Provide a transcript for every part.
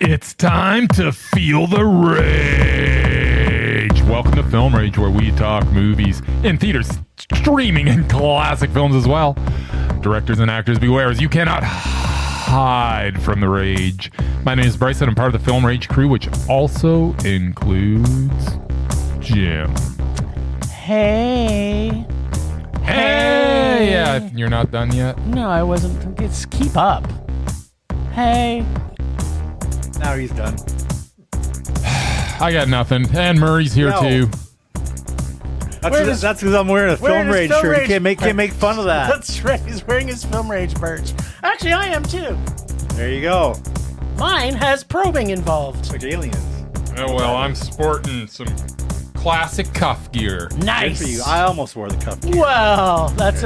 It's time to feel the rage. Welcome to Film Rage, where we talk movies in theaters, streaming, and classic films as well. Directors and actors, beware, as you cannot hide from the rage. My name is Bryce, and I'm part of the Film Rage crew, which also includes Jim. Hey. Yeah, you're not done yet? No, I wasn't. It's keep up. Hey. Now he's done. I got nothing. And Murray's here too. That's because I'm wearing a Film Rage shirt. You can't make fun of that. That's right. He's wearing his Film Rage merch. Actually, I am too. There you go. Mine has probing involved. Like aliens. Oh, well, I'm sporting some classic cuff gear. Nice. Good for you. I almost wore the cuff gear. Well, that's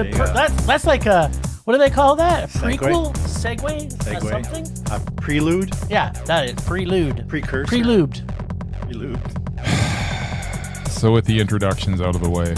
that's like a, what do they call that? A Segue? prequel? Segue? Something? A prelude? Yeah, that is prelude. Precursor? Prelude. So with the introductions out of the way,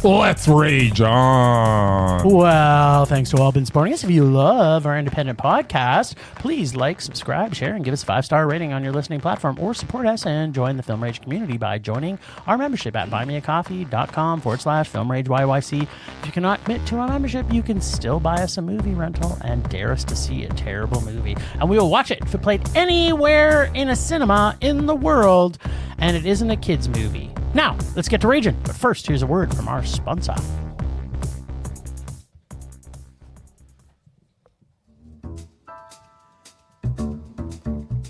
let's rage on. Well, thanks to all been supporting us. If you love our independent podcast, please like, subscribe, share, and give us a 5-star rating on your listening platform, or support us and join the Film Rage community by joining our membership at buymeacoffee.com/FilmRageYYC. If you cannot commit to a membership, you can still buy us a movie rental and dare us to see a terrible movie. And we will watch it if it played anywhere in a cinema in the world and it isn't a kid's movie. Now, let's get to raging. But first, here's a word from our sponsor.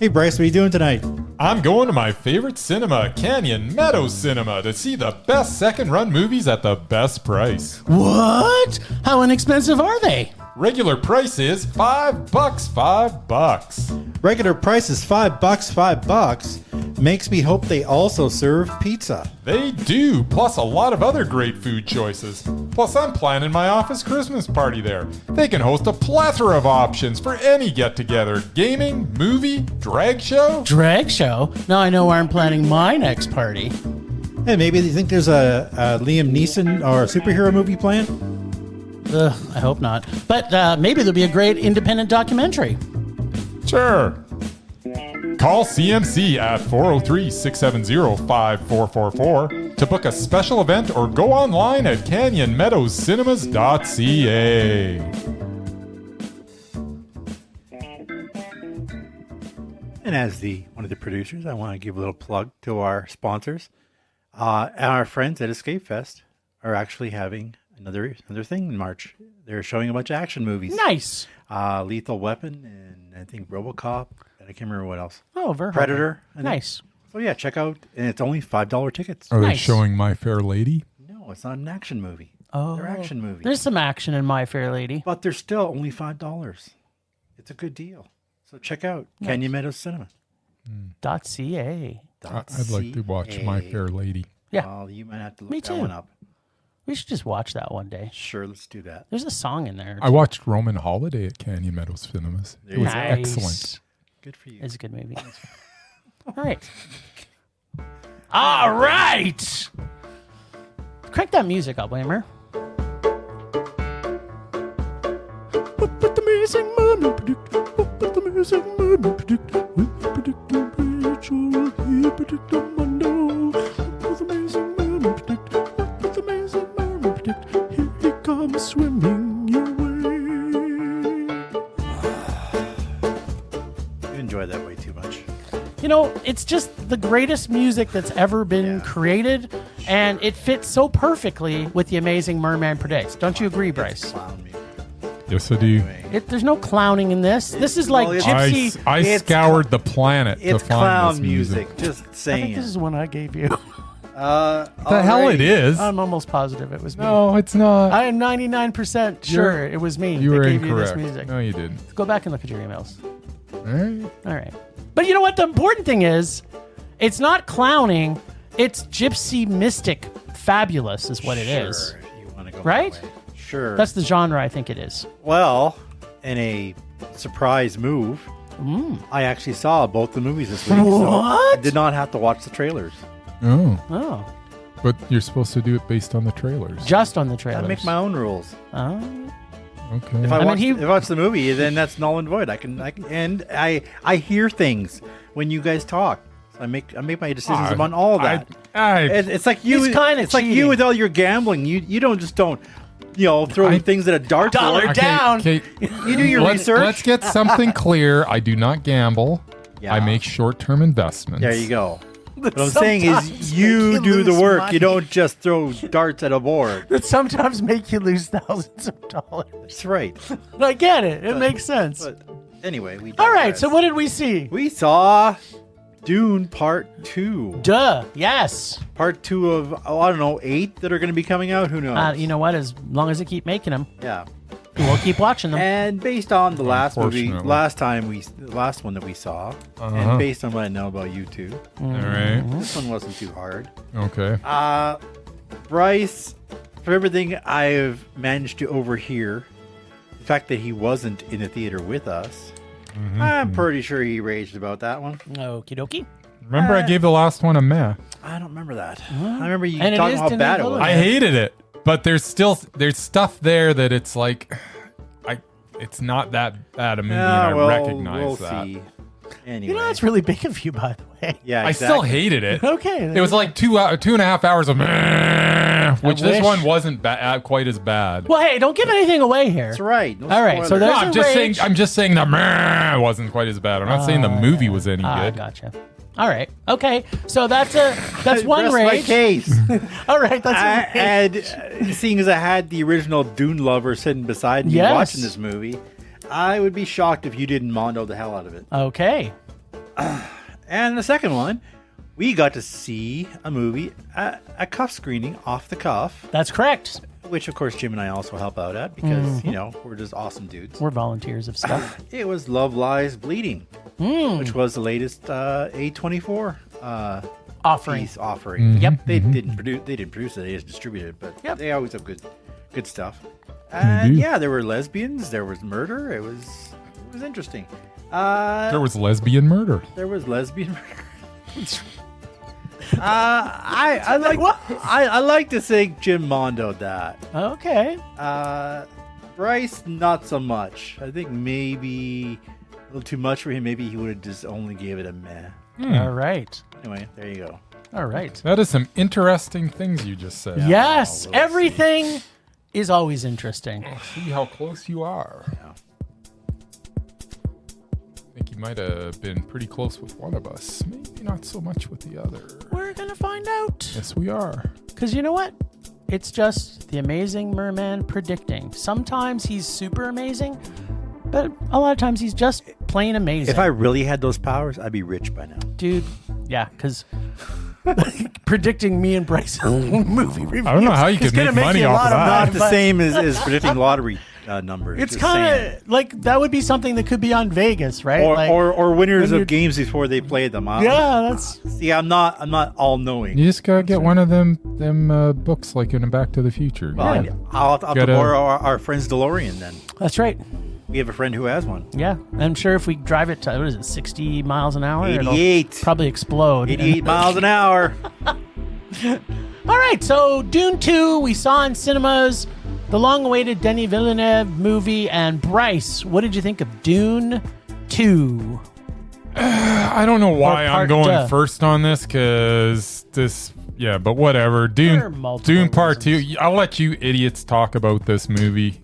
Hey, Bryce, what are you doing tonight? I'm going to my favorite cinema, Canyon Meadows Cinema, to see the best second-run movies at the best price. What? How inexpensive are they? Regular price is $5, $5. Regular price is $5. Makes me hope they also serve pizza. They do, plus a lot of other great food choices. Plus, I'm planning my office Christmas party there. They can host a plethora of options for any get-together. Gaming, movie, drag show. Drag show? Now I know where I'm planning my next party. Hey, maybe you think there's a Liam Neeson or a superhero movie planned? I hope not. But maybe there'll be a great independent documentary. Sure. Call CMC at 403-670-5444 to book a special event or go online at canyonmeadowscinema.ca. And as one of the producers, I want to give a little plug to our sponsors. Our friends at Escape Fest are actually having another thing in March. They're showing a bunch of action movies. Nice. Lethal Weapon and I think RoboCop. And I can't remember what else. Oh, very Predator. Nice. So yeah, check out. And it's only $5 tickets. Are they Nice. showing My Fair Lady? No, it's not an action movie. Oh, They're action movies. There's some action in My Fair Lady. But they're still only $5. It's a good deal. So check out Canyon Meadows Cinema. .ca. I'd like to watch My Fair Lady. Yeah. Well, you might have to look Me that too. one up. We should just watch that one day. Sure, let's do that. There's a song in there. I watched Roman Holiday at Canyon Meadows Cinemas. It was Nice. excellent. Good for you. It's a good movie. All right. All right. Crank that music up, Waymer. What the amazing moment predict? What the amazing moment predict? Will he predict the rage or will he predict the mondo? What the amazing moment predict? What the amazing moment predict? Here he comes swimming your way. You enjoy that way too much. You know, it's just the greatest music that's ever been created, and it fits so perfectly with the amazing Murman Predicts. Don't you agree, Bryce? Clown me. Yes, I do. There's no clowning in this. This is like gypsy. I scoured the planet to It's find clown this music. Just I think saying. this is one I gave you. The hell it is. I'm almost positive it was me. No, it's not. I am 99% sure it was me You that were gave incorrect. you this music. No, you didn't. Go back and look at your emails. All right. All right. But you know what? The important thing is, it's not clowning. It's gypsy mystic fabulous is what it is. Sure, if you want to go Right? that way. Sure. That's the genre I think it is. Well, in a surprise move, I actually saw both the movies this week. So I What? did not have to watch the trailers. Oh, Oh. but you're supposed to do it based on the trailers. Just on the I trailers. make my own rules. Oh. Okay. If I mean, watch, if I watch the movie, then that's null and void. I hear things when you guys talk. So I make my decisions about all that. It's like you. It's like you with all your gambling. You don't throw things at a dartboard. Dollar down. Okay. You do your research. Let's get something clear. I do not gamble. Yeah. I make short-term investments. There you go. What I'm saying is you do the work. Money. You don't just throw darts at a board. That sometimes make you lose thousands of dollars. That's right. I get it. It makes sense. But anyway, we all right, so what did we see? We saw Dune Part 2. Duh. Yes. Part 2 of, I don't know, 8 that are going to be coming out. Who knows? You know what? As long as they keep making them, yeah, we'll keep watching them. And based on the last movie, the last one that we saw, and based on what I know about you two, all right, this one wasn't too hard. Okay. Bryce, from everything I've managed to overhear, the fact that he wasn't in the theater with us, I'm pretty sure he raged about that one. Okie dokie. Remember, I gave the last one a meh. I don't remember that. I remember you And it talking is how Denis bad it was. Villeneuve. I hated it, but there's stuff there that it's like, it's not that bad a movie, and I recognize we'll that. See. Anyway. You know, that's really big of you, by the way. Yeah, I still hated it. Okay. It was like 2.5 hours of meh, which this wish. one wasn't quite as bad. Well, hey, don't give anything away here. That's right. No All right, so spoilers. there's No, I'm just saying the meh wasn't quite as bad. I'm not saying the movie was any good. Gotcha. All right. Okay. So that's one Rest my rage. case. All right. That's And seeing as I had the original Dune lover sitting beside me Yes. watching this movie, I would be shocked if you didn't mondo the hell out of it. okay. And the second one, we got to see a movie, a cuff screening off the cuff, That's correct. which of course Jim and I also help out at because, we're just awesome dudes. We're volunteers of stuff. It was Love Lies Bleeding, which was the latest A24 Offering. piece offering. Yep. They didn't produce it, they just distributed it, but Yep. they always have good stuff. And yeah, there were lesbians, there was murder, it was interesting. There was lesbian murder. There was lesbian murder. I like to think Jim mondoed that. Okay. Bryce, not so much. I think maybe a little too much for him. Maybe he would have just only gave it a meh. All right. Anyway, there you go. All right. That is some interesting things you just said. Yes. we'll Everything is always interesting. See how close you are. Yeah. I think you might have been pretty close with one of us. Maybe not so much with the other. We're going to find out. Yes, we are. Because you know what? It's just the amazing merman predicting. Sometimes he's super amazing, but a lot of times he's just plain amazing. If I really had those powers, I'd be rich by now. Dude, yeah, because predicting me and Bryce movie reviews. I don't know how you is could gonna make money you a off lot of that. Not money, the but same as predicting lottery numbers. It's just kind saying. of like that would be something that could be on Vegas, right? Or, Like, or winners when of games before they play them. yeah, that's See, I'm not all knowing. You just gotta get one of them books like in Back to the Future. Well, Yeah. I'll have to Gotta- borrow our friend's DeLorean then. that's right. We have a friend who has one. Yeah, I'm sure if we drive it to 60 miles an hour, 88. it'll probably explode. 88 miles an hour. All right, so Dune 2 we saw in cinemas, the long-awaited Denis Villeneuve movie, and Bryce, what did you think of Dune 2? I don't know why Or I'm part going two. first on this, because yeah, but whatever. There are Dune multiple Part reasons. 2. I'll let you idiots talk about this movie.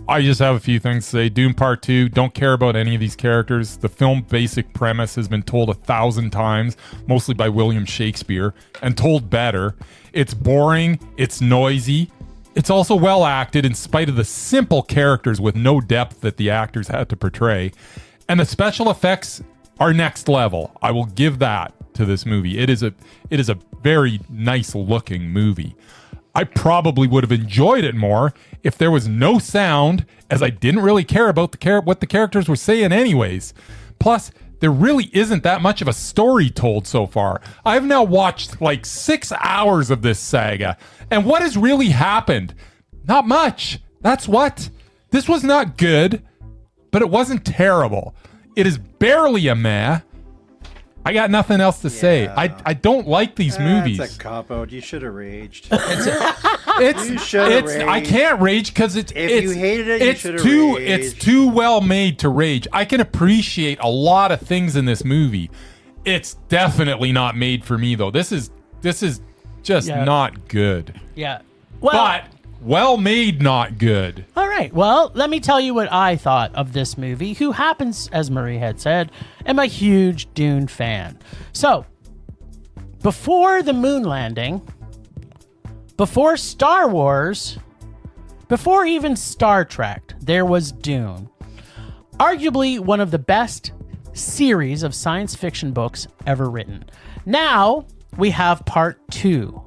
I just have a few things to say. Dune Part 2, don't care about any of these characters. The film basic premise has been told 1,000 times, mostly by William Shakespeare, and told better. It's boring, it's noisy. It's also well acted in spite of the simple characters with no depth that the actors had to portray. And the special effects are next level. I will give that to this movie. It is a very nice looking movie. I probably would have enjoyed it more if there was no sound, as I didn't really care about what the characters were saying anyways. Plus, there really isn't that much of a story told so far. I've now watched like 6 hours of this saga, and what has really happened? Not much. That's what. This was not good, but it wasn't terrible. It is barely a meh. I got nothing else to say. Yeah. I don't like these movies. It's a cop-out. You should have raged. You should have I raged. can't rage because If you hated it, you should have it's raged. too well made to rage. I can appreciate a lot of things in this movie. It's definitely not made for me though. This is just not good. Yeah. Well, But well made, not good. all right. Well, let me tell you what I thought of this movie, who happens, as Murray had said, am a huge Dune fan. So, before the moon landing, before Star Wars, before even Star Trek, there was Dune. Arguably one of the best series of science fiction books ever written. Now, we have part 2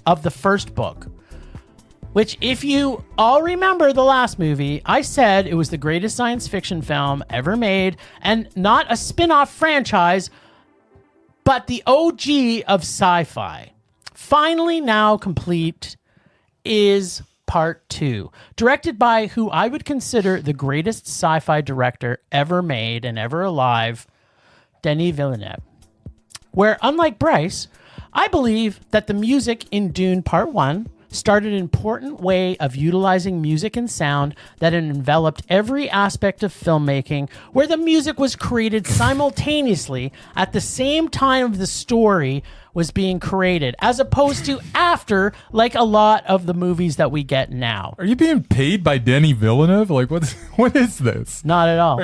of the first book, which, if you all remember the last movie, I said it was the greatest science fiction film ever made, and not a spin-off franchise, but the OG of sci-fi. Finally now complete is part 2, directed by who I would consider the greatest sci-fi director ever made and ever alive, Denis Villeneuve. Where, unlike Bryce, I believe that the music in Dune Part 1 started an important way of utilizing music and sound that enveloped every aspect of filmmaking, where the music was created simultaneously at the same time the story was being created, as opposed to after, like a lot of the movies that we get now. Are you being paid by Denis Villeneuve? Like, what is this? Not at all.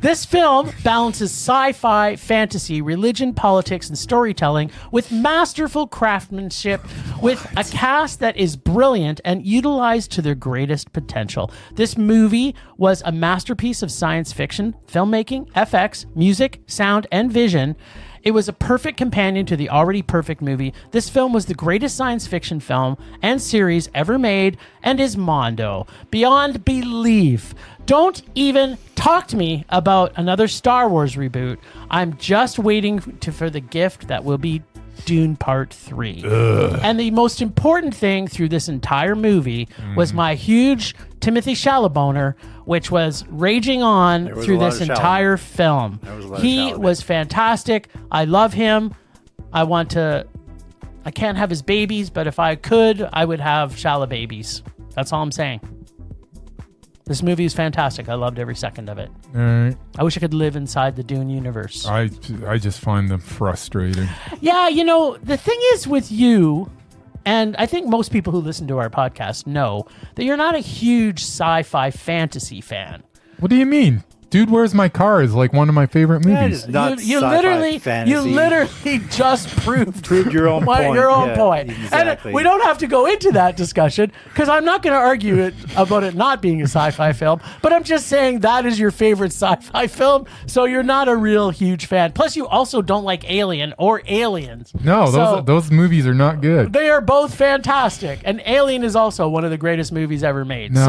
This film balances sci-fi, fantasy, religion, politics, and storytelling with masterful craftsmanship, with a cast that is brilliant and utilized to their greatest potential. This movie was a masterpiece of science fiction, filmmaking, FX, music, sound, and vision. It was a perfect companion to the already perfect movie. This film was the greatest science fiction film and series ever made, and is mondo beyond belief. Don't even talk to me about another Star Wars reboot. I'm just waiting for the gift that will be Dune Part 3. And the most important thing through this entire movie was my huge Timothy Chalamet boner, which was raging on through this entire film. He was fantastic. I love him. I can't have his babies, but if I could, I would have Chalamet babies. That's all I'm saying. This movie is fantastic. I loved every second of it. All right. I wish I could live inside the Dune universe. I just find them frustrating. Yeah, you know, the thing is with you, and I think most people who listen to our podcast know that you're not a huge sci-fi fantasy fan. What do you mean? Dude, Where's My Car is like one of my favorite That movies. is not You sci-fi fantasy. literally just proved your own point. Your own Yeah, point. exactly. And we don't have to go into that discussion because I'm not going to argue about it not being a sci-fi film. But I'm just saying that is your favorite sci-fi film, so you're not a real huge fan. Plus, you also don't like Alien or Aliens. No, So those movies are not good. they are both fantastic, and Alien is also one of the greatest movies ever made. No.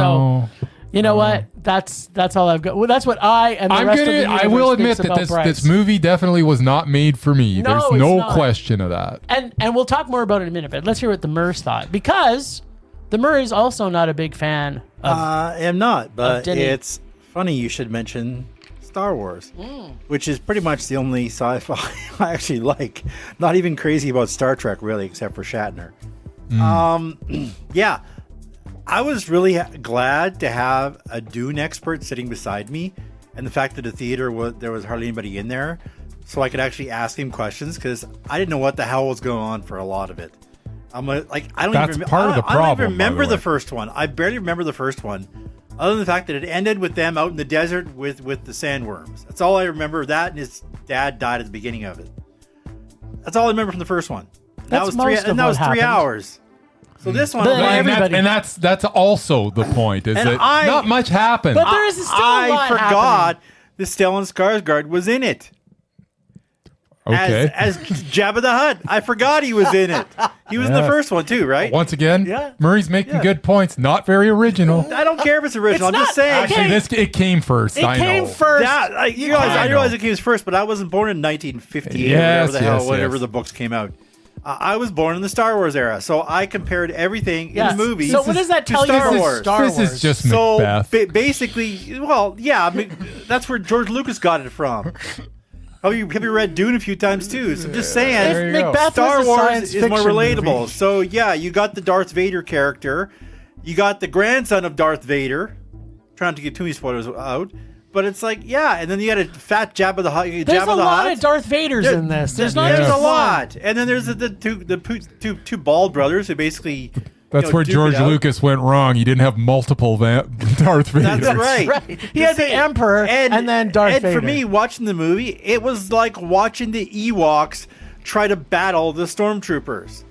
So. You know what? That's all I've got. Well, that's what I and the rest of the universe I will admit thinks that about Bryce. this movie definitely was not made for me. No, There's it's no not. question of that. And we'll talk more about it in a minute, but let's hear what the Murs thought, because the Murs is also not a big fan of. I am not, but Denis. it's funny you should mention Star Wars, which is pretty much the only sci-fi I actually like. Not even crazy about Star Trek, really, except for Shatner. Yeah. I was really glad to have a Dune expert sitting beside me, and the fact that the theater there was hardly anybody in there, so I could actually ask him questions, because I didn't know what the hell was going on for a lot of it. I'm like, I don't That's even part of the I don't problem, even remember by the the way. first one. I barely remember the first one, other than the fact that it ended with them out in the desert with the sandworms. That's all I remember. That, and his dad died at the beginning of it. That's all I remember from the first one. That's was most of that what was 3 happened. hours. So this one, But I'm like, everybody- And that's also the point, is And that I- not much happened. But there is still a I lot forgot happening. that Stellan Skarsgård was in it. Okay. As Jabba the Hutt. I forgot he was in it. He was in the Yeah. first one too, right? Once again, Yeah. Murray's making Yeah. good points. Not very original. I don't care if it's original. It's I'm just not- saying. Actually, it came first. It I came know. first. That, I realize it came first, but I wasn't born in 1958 or whatever the hell, whenever the books came out. I was born in the Star Wars era, so I compared everything Yes. in the movies. So what does that to tell you Star about Wars. Star This Wars? is just So Macbeth. basically, well, yeah, I mean, that's where George Lucas got it from. Oh, you probably read Dune a few times too. So I'm just saying, There you go. Macbeth Star was a Wars science is more fiction relatable. movie. So yeah, you got the Darth Vader character, you got the grandson of Darth Vader. Trying to get too many spoilers out, but it's like and then you got a fat Jabba the Hutt. There's a lot of Darth Vaders in this. There's not There's just a one. lot, and then there's the two bald brothers who basically. That's where duke it George out. Lucas went wrong. He didn't have multiple Darth Vaders. That's right. Right. He had the Emperor and then Darth and Vader. for me, watching the movie, it was like watching the Ewoks try to battle the stormtroopers.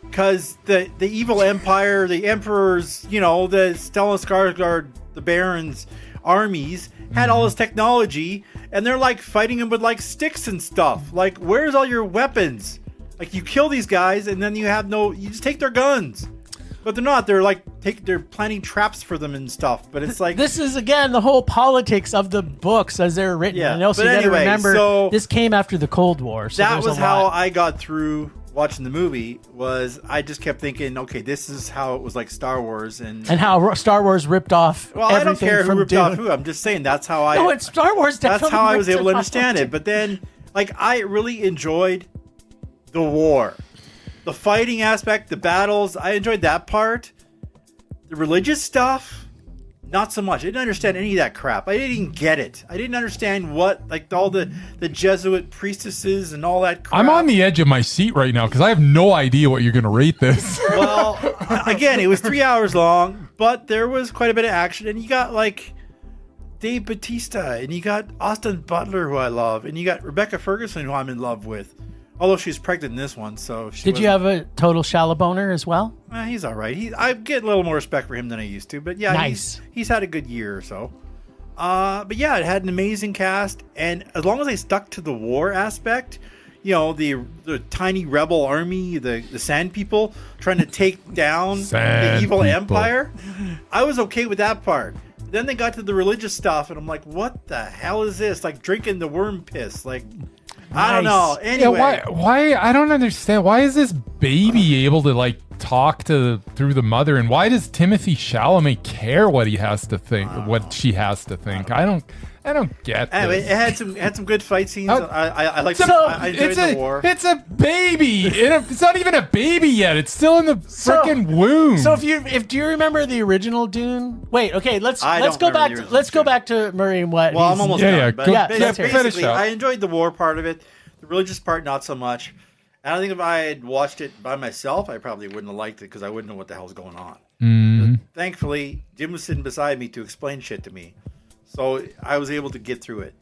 Because the evil Empire, the Emperor's, the Stellan Skarsgård, the Baron's armies had all this technology, and they're like fighting them with like sticks and stuff. Like, where's all your weapons? Like, you kill these guys, and then you just take their guns. But they're not. They're like they're planting traps for them and stuff. But it's like this is again the whole politics of the books as they're written. Yeah, And also, but you got to anyway, remember so this came after the Cold War. So that there's was a how lot. I got through watching the movie. Was I just kept thinking, okay, this is how it was like Star Wars and how Star Wars ripped off. well, I don't everything care who from ripped Dune. off who. I'm just saying that's how I. No, it's Star Wars. That's Definitely how I was ripped able to off. understand it. But then, like, I really enjoyed the war, the fighting aspect, the battles. I enjoyed that part. The religious stuff, not so much. I didn't understand any of that crap. I didn't even get it. I didn't understand what, like, all the Jesuit priestesses and all that crap. I'm on the edge of my seat right now because I have no idea what you're going to rate this. Well, again, it was 3 hours long, but there was quite a bit of action, and you got like Dave Bautista, and you got Austin Butler, who I love, and you got Rebecca Ferguson, who I'm in love with. Although she's pregnant in this one, so Did you have a total shallow boner as well? He's all right. I get a little more respect for him than I used to, but yeah, Nice. he's had a good year or so. But yeah, it had an amazing cast, and as long as they stuck to the war aspect, the tiny rebel army, the Sand People trying to take down the Sand evil People. empire, I was okay with that part. Then they got to the religious stuff, and I'm like, what the hell is this? Like drinking the worm piss, like. I don't know. Nice. Anyway, why? I don't understand. Why is this baby able to like talk through the mother, and why does Timothy Chalamet care what he has to think, what she has to think? I don't get anyway, this. it had some good fight scenes. Oh, I like. So, I enjoyed the war. It's a baby. It's not even a baby yet. It's still in the freaking womb. So if do you remember the original Dune? Wait, okay, let's I go don't back. remember the Let's go original back to Murray and what. Well, I'm he's- almost Yeah, done. yeah, But go- yeah, yeah, basically, finish up. I enjoyed the war part of it. The religious part, not so much. And I think if I had watched it by myself, I probably wouldn't have liked it because I wouldn't know what the hell's going on. But thankfully, Jim was sitting beside me to explain shit to me, so I was able to get through it.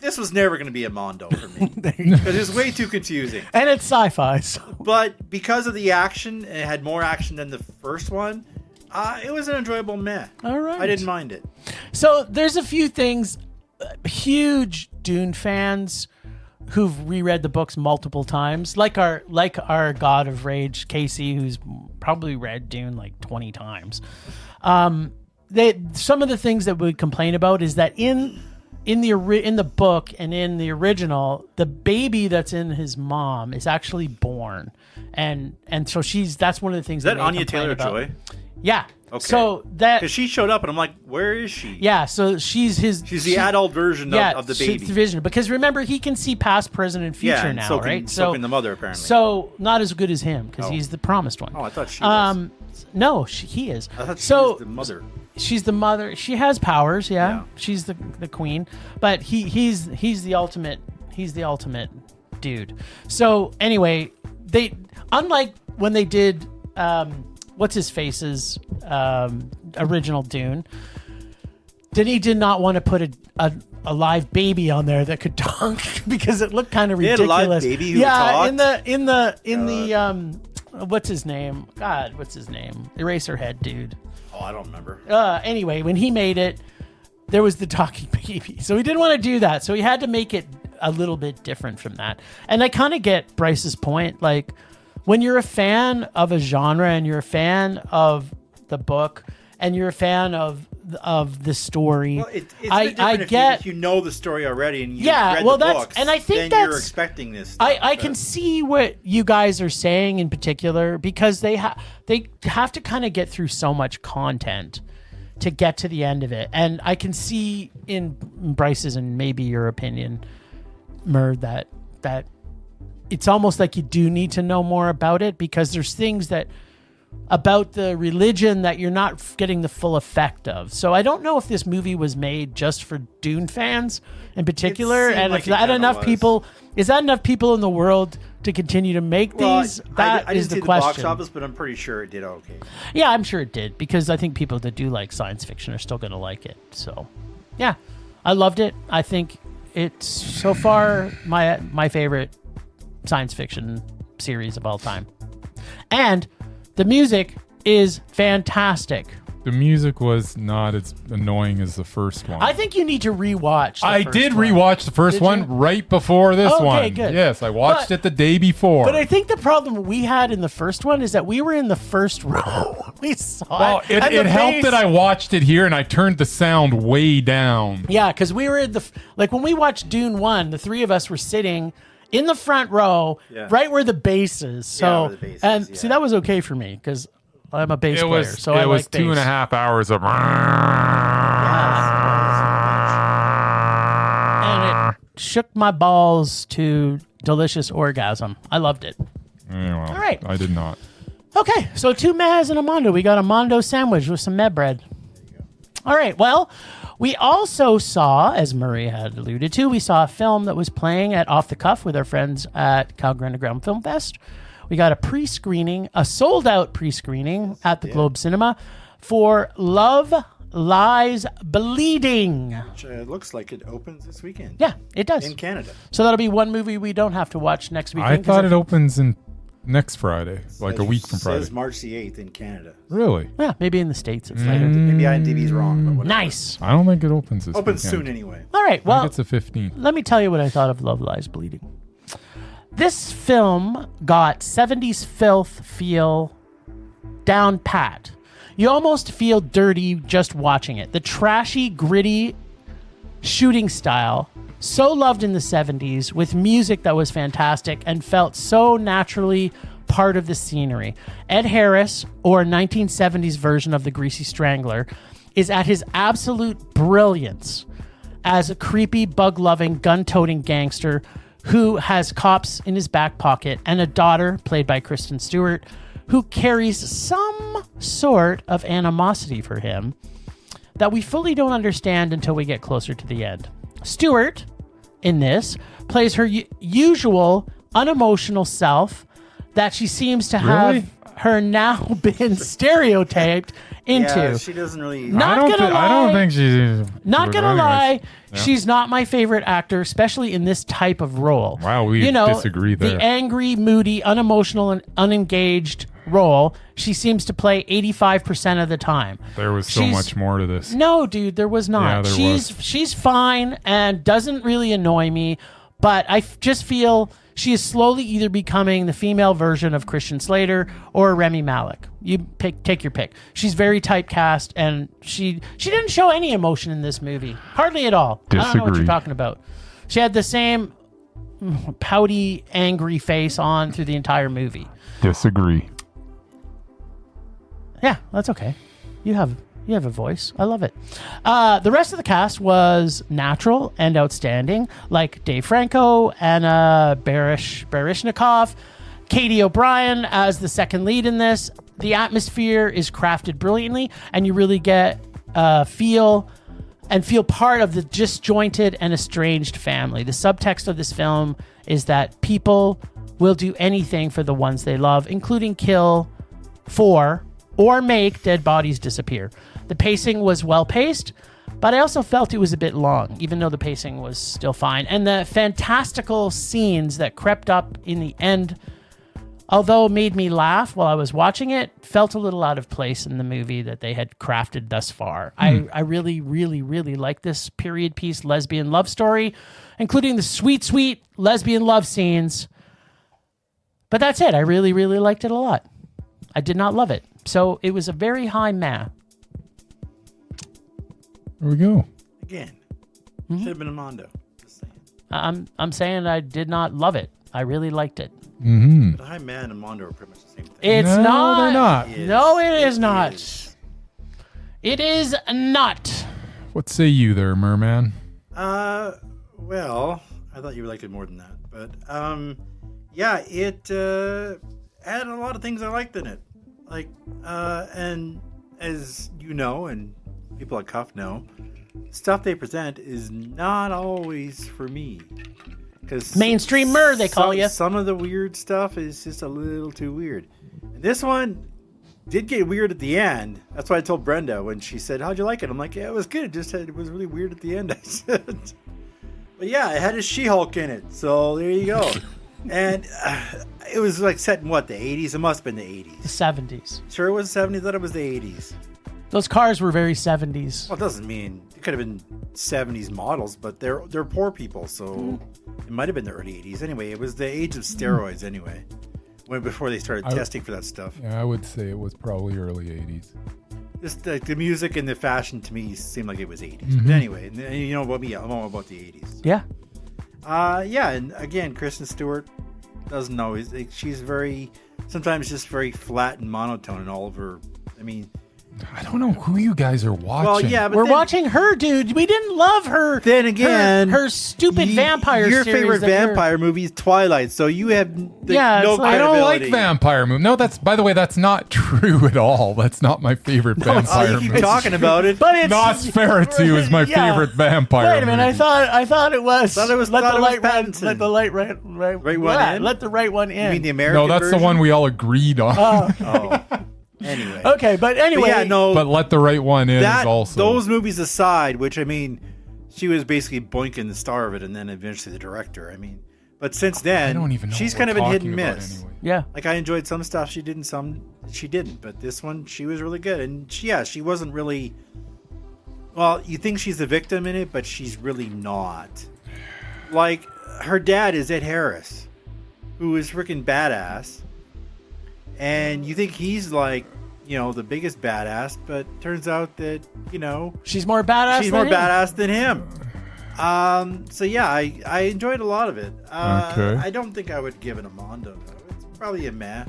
This was never going to be a Mondo for me because it was way too confusing. and it's sci-fi. So. But because of the action, and it had more action than the first one, it was an enjoyable meh. All right. I didn't mind it. So there's a few things. Huge Dune fans who've reread the books multiple times, like our God of Rage, Casey, who's probably read Dune like 20 times. Some of the things that we complain about is that in the book and in the original, the baby that's in his mom is actually born, and so that's one of the things Is that they Anya complain about. Taylor-Joy? Yeah. Okay. So that Because she showed up, and I'm like, where is she? yeah, so she's She's the adult version of the baby. she's the vision, because remember he can see past, present, and future and now, so can, right? So can the mother, apparently. So not as good as him because Oh. he's the promised one. Oh, I thought she was. No, he is. I thought she so was the mother. she's the mother. She has powers. Yeah, Yeah. she's the queen. But he's the ultimate. He's the ultimate dude. So anyway, they unlike when they did what's his face's original Dune. Denis did not want to put a live baby on there that could talk because it looked kind of They had a ridiculous. live baby who talked? in the what's his name? God, what's his name? Eraserhead dude. Oh, I don't remember. Anyway, when he made it, there was the talking baby. So he didn't want to do that. So he had to make it a little bit different from that. And I kind of get Bryce's point. Like, when you're a fan of a genre and you're a fan of the book and you're a fan of the story, Well, it's a I bit different get. if you know the story already and you Yeah, read well, the that's- books, and I think then that's- you're expecting this stuff, I but- can see what you guys are saying in particular because they have to kind of get through so much content to get to the end of it, and I can see in Bryce's and maybe your opinion Mur, that it's almost like you do need to know more about it, because there's things that about the religion that you're not getting the full effect of. So I don't know if this movie was made just for Dune fans in particular, and like if that enough was. people, is that enough people in the world to continue to make these? That I is didn't see the the question. box office, but I'm pretty sure it did okay. Yeah, I'm sure it did, because I think people that do like science fiction are still going to like it. So, yeah, I loved it. I think it's so far my favorite science fiction series of all time. And the music is fantastic. The music was not as annoying as the first one. I think you need to rewatch the I first did one. rewatch the first Did one you? right before this Okay, one. good. Yes, I watched But- it the day before. But I think the problem we had in the first one is that we were in the first row. We saw well, it. And it the helped bass- that I watched it here and I turned the sound way down. Yeah, because we were in like when we watched Dune 1, the three of us were sitting in the front row, Yeah. right where the bass is. So, where the bass and is, yeah. see, that was okay for me because I'm a bass It player. was So I was like bass. 2.5 hours of. And it shook my balls to delicious orgasm. I loved it. Well, All right. I did not. Okay, so 2 Maz and a Mondo. We got a Mondo sandwich with some med bread. All right, well, we also saw, as Murray had alluded to, we saw a film that was playing at Off the Cuff with our friends at Calgary Underground Film Fest. We got a pre-screening, a sold-out pre-screening at the Globe Cinema for Love Lies Bleeding. Which looks like it opens this weekend. Yeah, it does. In Canada. So that'll be one movie we don't have to watch next weekend. I 'cause thought it opens in next Friday, like a week from It says Friday. March the 8th in Canada. Really? Yeah, maybe in the States it's later. Maybe IMDb's wrong, but whatever. Nice. I don't think it opens this Opens weekend. soon anyway. All right, I think well, it's the 15th. let me tell you what I thought of Love Lies Bleeding. This film got 70s filth feel down pat. You almost feel dirty just watching it. The trashy, gritty shooting style, so loved in the 70s, with music that was fantastic and felt so naturally part of the scenery. Ed Harris, or 1970s version of the Greasy Strangler, is at his absolute brilliance as a creepy, bug-loving, gun-toting gangster who has cops in his back pocket and a daughter, played by Kristen Stewart, who carries some sort of animosity for him that we fully don't understand until we get closer to the end. Stewart, in this, plays her usual unemotional self that she seems to have Really? her now been stereotyped into. Yeah, she doesn't really. Not I gonna don't lie. think she's. Not gonna anyways. lie, Yeah. she's not my favorite actor, especially in this type of role. Wow, we disagree there. The angry, moody, unemotional, and unengaged role she seems to play 85% of the time. There was so She's- much more to this. No, dude, there was not. Yeah, there She's fine and doesn't really annoy me, but I just feel she is slowly either becoming the female version of Christian Slater or Remy Malek. You take your pick. She's very typecast, and she didn't show any emotion in this movie, hardly at all. I don't know what you're Disagree. talking about. She had the same pouty, angry face on through the entire movie. Disagree. Yeah, that's okay. You have a voice. I love it. The rest of the cast was natural and outstanding, like Dave Franco, Anna Baryshnikov, Katie O'Brien as the second lead in this. The atmosphere is crafted brilliantly, and you really get feel part of the disjointed and estranged family. The subtext of this film is that people will do anything for the ones they love, including kill for or make dead bodies disappear. The pacing was well paced, but I also felt it was a bit long, even though the pacing was still fine. And the fantastical scenes that crept up in the end, although made me laugh while I was watching it, felt a little out of place in the movie that they had crafted thus far. I really, really, really like this period piece lesbian love story, including the sweet, sweet lesbian love scenes. But that's it. I really, really liked it a lot. I did not love it. So it was a very high meh. There we go. Again. Mm-hmm. Should have been a Mondo. Just saying. I'm saying I did not love it. I really liked it. But a high man and Mondo are pretty much the same thing. It's No, not. they're not. It is. No, it is It not. is. It is not. What say you there, Merman? Well, I thought you would like it more than that. But yeah, it had a lot of things I liked in it. Like, and as you know, and people at Cuff know, stuff they present is not always for me. Because Mainstream murr, they call you. Some of the weird stuff is just a little too weird. And this one did get weird at the end. That's why I told Brenda when she said, "How'd you like it?" I'm like, "Yeah, it was good. It was really weird at the end." I said, but yeah, it had a She-Hulk in it, so there you go. And it was like set in what, the 80s? It must have been the 80s. The 70s. Sure, it was the 70s. I thought it was the 80s. Those cars were very 70s. Well, it doesn't mean it could have been 70s models, but they're poor people, so it might have been the early 80s. Anyway, it was the age of steroids. Anyway, before they started testing for that stuff. Yeah, I would say it was probably early 80s. Just the music and the fashion to me seemed like it was 80s. But anyway, and you know about me, I'm all about the 80s. Yeah. Yeah, and again, Kristen Stewart doesn't always. She's sometimes just very flat and monotone in all of her. I mean, I don't know who you guys are watching. well, yeah, but We're watching her, dude. We didn't love her. Then again, her stupid vampire Your series favorite that you're- vampire movie is Twilight, so you have Yeah, no it's like- I don't like credibility. vampire movies. No, by the way, that's not true at all. That's not my favorite Oh, vampire you keep movie. talking about it. But it's Nosferatu is my Yeah. favorite vampire Wait a minute, movie. I thought it was. Thought it was- let thought the it was light run. Pattinson. Let the light right one in? Let the right one in. You mean the American No, that's the version? one we all agreed on. Oh, anyway. Okay, but anyway, But yeah, no. But Let the Right One In is also. Those movies aside, which I mean, she was basically Boykin, the star of it, and then eventually the director. I mean, but since then, I don't even know she's what kind of we're been hit talking and about miss. anyway. Yeah. Like I enjoyed some stuff she did and some she didn't, but this one she was really good. And she wasn't really. Well, you think she's the victim in it, but she's really not. Like her dad is Ed Harris, who is freaking badass, and you think he's like, the biggest badass, but turns out that she's more badass. she's than more him. badass than him. So yeah, I enjoyed a lot of it. Okay. I don't think I would give it a Mondo though. It's probably a meh.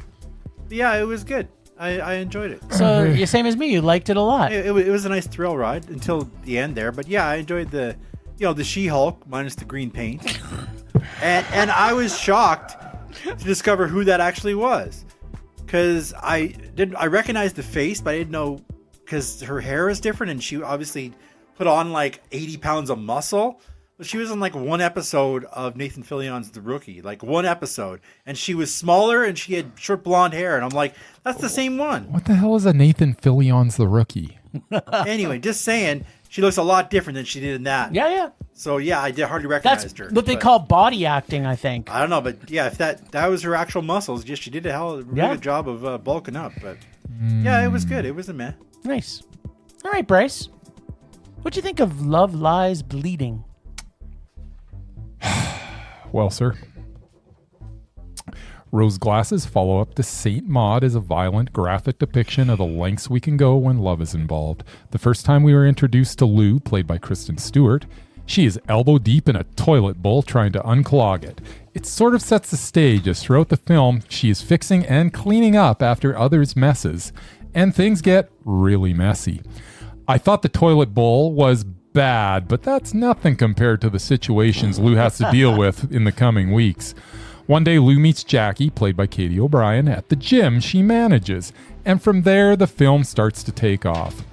But yeah, it was good. I enjoyed it. So you same as me. You liked it a lot. It was a nice thrill ride until the end there. But yeah, I enjoyed the She-Hulk minus the green paint, and I was shocked to discover who that actually was, because I recognized the face, but I didn't know, because her hair is different and she obviously put on like 80 pounds of muscle. But she was in like one episode of Nathan Fillion's The Rookie, like one episode, and she was smaller and she had short blonde hair, and I'm like, that's the same one. What the hell is a Nathan Fillion's The Rookie? Anyway, just saying, she looks a lot different than she did in that. Yeah. So yeah, I hardly recognized That's her. what they but call body acting, I think. I don't know, but yeah, if that was her actual muscles, she did a really good job of bulking up. But yeah, it was good. It was a meh. Nice. All right, Bryce. What'd you think of Love Lies Bleeding? Well, sir. Rose Glasses follow-up to Saint Maud is a violent, graphic depiction of the lengths we can go when love is involved. The first time we were introduced to Lou, played by Kristen Stewart, she is elbow deep in a toilet bowl trying to unclog it. It sort of sets the stage as throughout the film, she is fixing and cleaning up after others' messes, and things get really messy. I thought the toilet bowl was bad, but that's nothing compared to the situations Lou has to deal with in the coming weeks. One day, Lou meets Jackie, played by Katie O'Brien, at the gym she manages, and from there, the film starts to take off.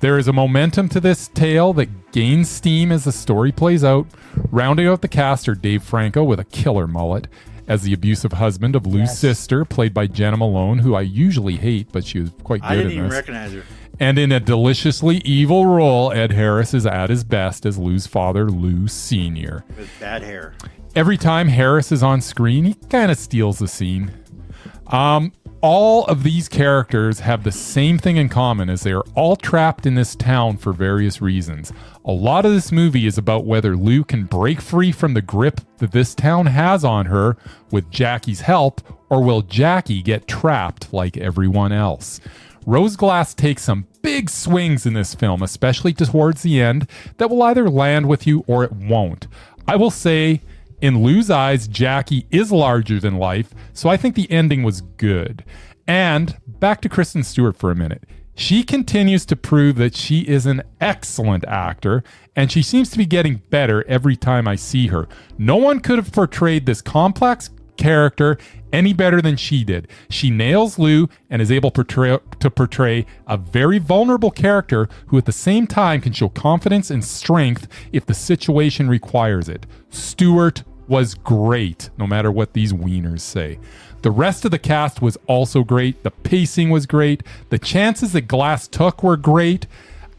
There is a momentum to this tale that gains steam as the story plays out. Rounding out the cast are Dave Franco with a killer mullet, as the abusive husband of Lou's sister, played by Jenna Malone, who I usually hate, but she was quite good I didn't in even this. recognize her. And in a deliciously evil role, Ed Harris is at his best as Lou's father, Lou Sr. With bad hair. Every time Harris is on screen, he kind of steals the scene. All of these characters have the same thing in common, as they are all trapped in this town for various reasons. A lot of this movie is about whether Lou can break free from the grip that this town has on her with Jackie's help, or will Jackie get trapped like everyone else. Rose Glass takes some big swings in this film, especially towards the end, that will either land with you or it won't. I will say, in Lou's eyes, Jackie is larger than life, so I think the ending was good. And back to Kristen Stewart for a minute. She continues to prove that she is an excellent actor, and she seems to be getting better every time I see her. No one could have portrayed this complex character any better than she did. She nails Lou and is able to portray a very vulnerable character who at the same time can show confidence and strength if the situation requires it. Stewart was great, no matter what these wieners say. The rest of the cast was also great. The pacing was great. The chances that Glass took were great.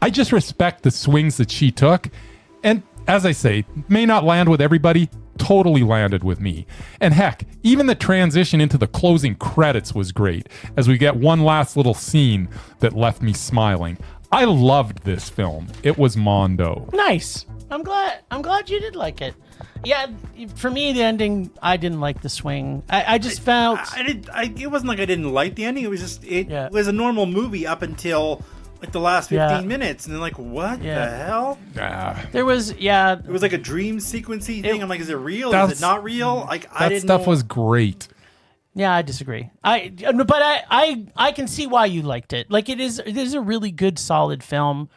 I just respect the swings that she took. And as I say, may not land with everybody, totally landed with me. And heck, even the transition into the closing credits was great, as we get one last little scene that left me smiling. I loved this film. It was Mondo. Nice. I'm glad you did like it. Yeah, for me, the ending, I didn't like the swing. I just felt... It wasn't like I didn't like the ending. It was just... It was a normal movie up until like the last 15 minutes. And then like, what the hell? There was... It was like a dream sequency thing. I'm like, is it real? Is it not real? Like, I didn't know. That stuff was great. Yeah, I disagree. But I can see why you liked it. Like, it is a really good, solid film.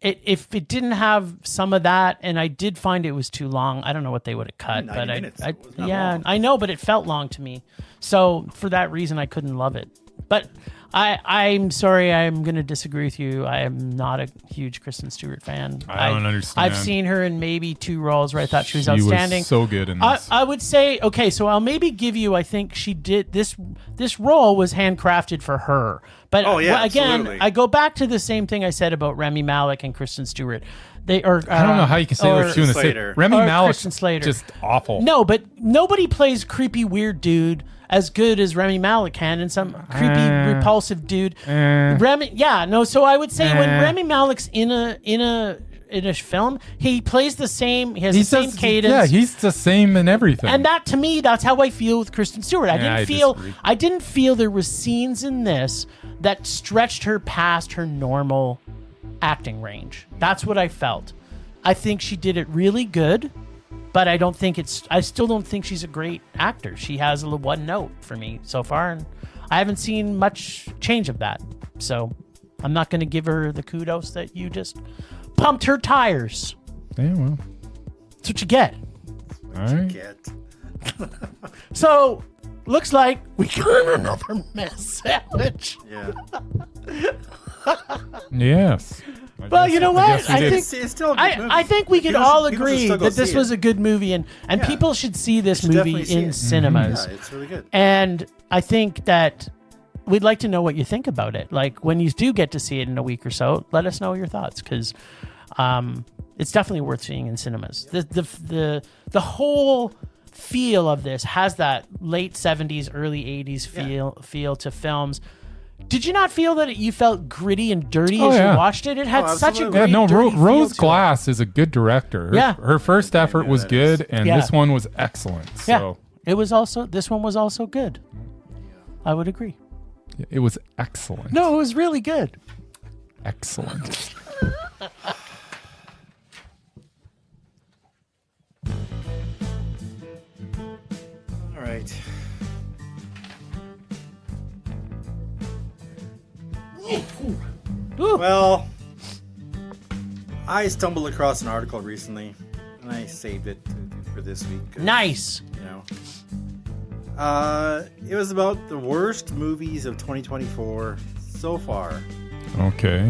If it didn't have some of that, and I did find it was too long, I don't know what they would have cut. 90 minutes. Long. I know, but it felt long to me. So for that reason, I couldn't love it. But I'm sorry, I'm going to disagree with you. I am not a huge Kristen Stewart fan. I don't understand. I've seen her in maybe 2 roles where I thought she was outstanding. Was so good in this. I would say, okay, so I'll maybe give you, I think she did, this role was handcrafted for her. But again, absolutely. I go back to the same thing I said about Rami Malek and Kristen Stewart. I don't know how you can say they're doing the same. Rami Malek, Kristen Slater. Just awful. No, but nobody plays creepy weird dude as good as Rami Malek can, and some creepy repulsive dude. So I would say when Rami Malek's in a film, he plays the same. He has the same cadence. Yeah, he's the same in everything. And that, to me, that's how I feel with Kristen Stewart. I didn't feel there was scenes in this that stretched her past her normal acting range. That's what I felt. I think she did it really good, but I still don't think she's a great actor. She has a one note for me so far, and I haven't seen much change of that. So I'm not going to give her the kudos that you just pumped her tires. Yeah, well. That's what you get. All right. So, looks like we got another mess sandwich. Yeah. Yes. Well, you know what? I think it's still a good movie. I think we could all agree that this was a good movie, and Yeah. people should see this movie in cinemas. Yeah, it's really good. And I think that we'd like to know what you think about it. Like, when you do get to see it in a week or so, let us know your thoughts, because it's definitely worth seeing in cinemas. The whole feel of this has that late 70s, early 80s feel to films. Did you not feel that you felt gritty and dirty as you watched it? It had such a great dirty Rose feel to Glass is a good director. Her first effort was good, and this one was excellent. So this one was also good. I would agree. It was excellent. No, it was really good. Excellent. All right. Well, I stumbled across an article recently, and I saved it for this week. Nice. You know, it was about the worst movies of 2024 so far. Okay.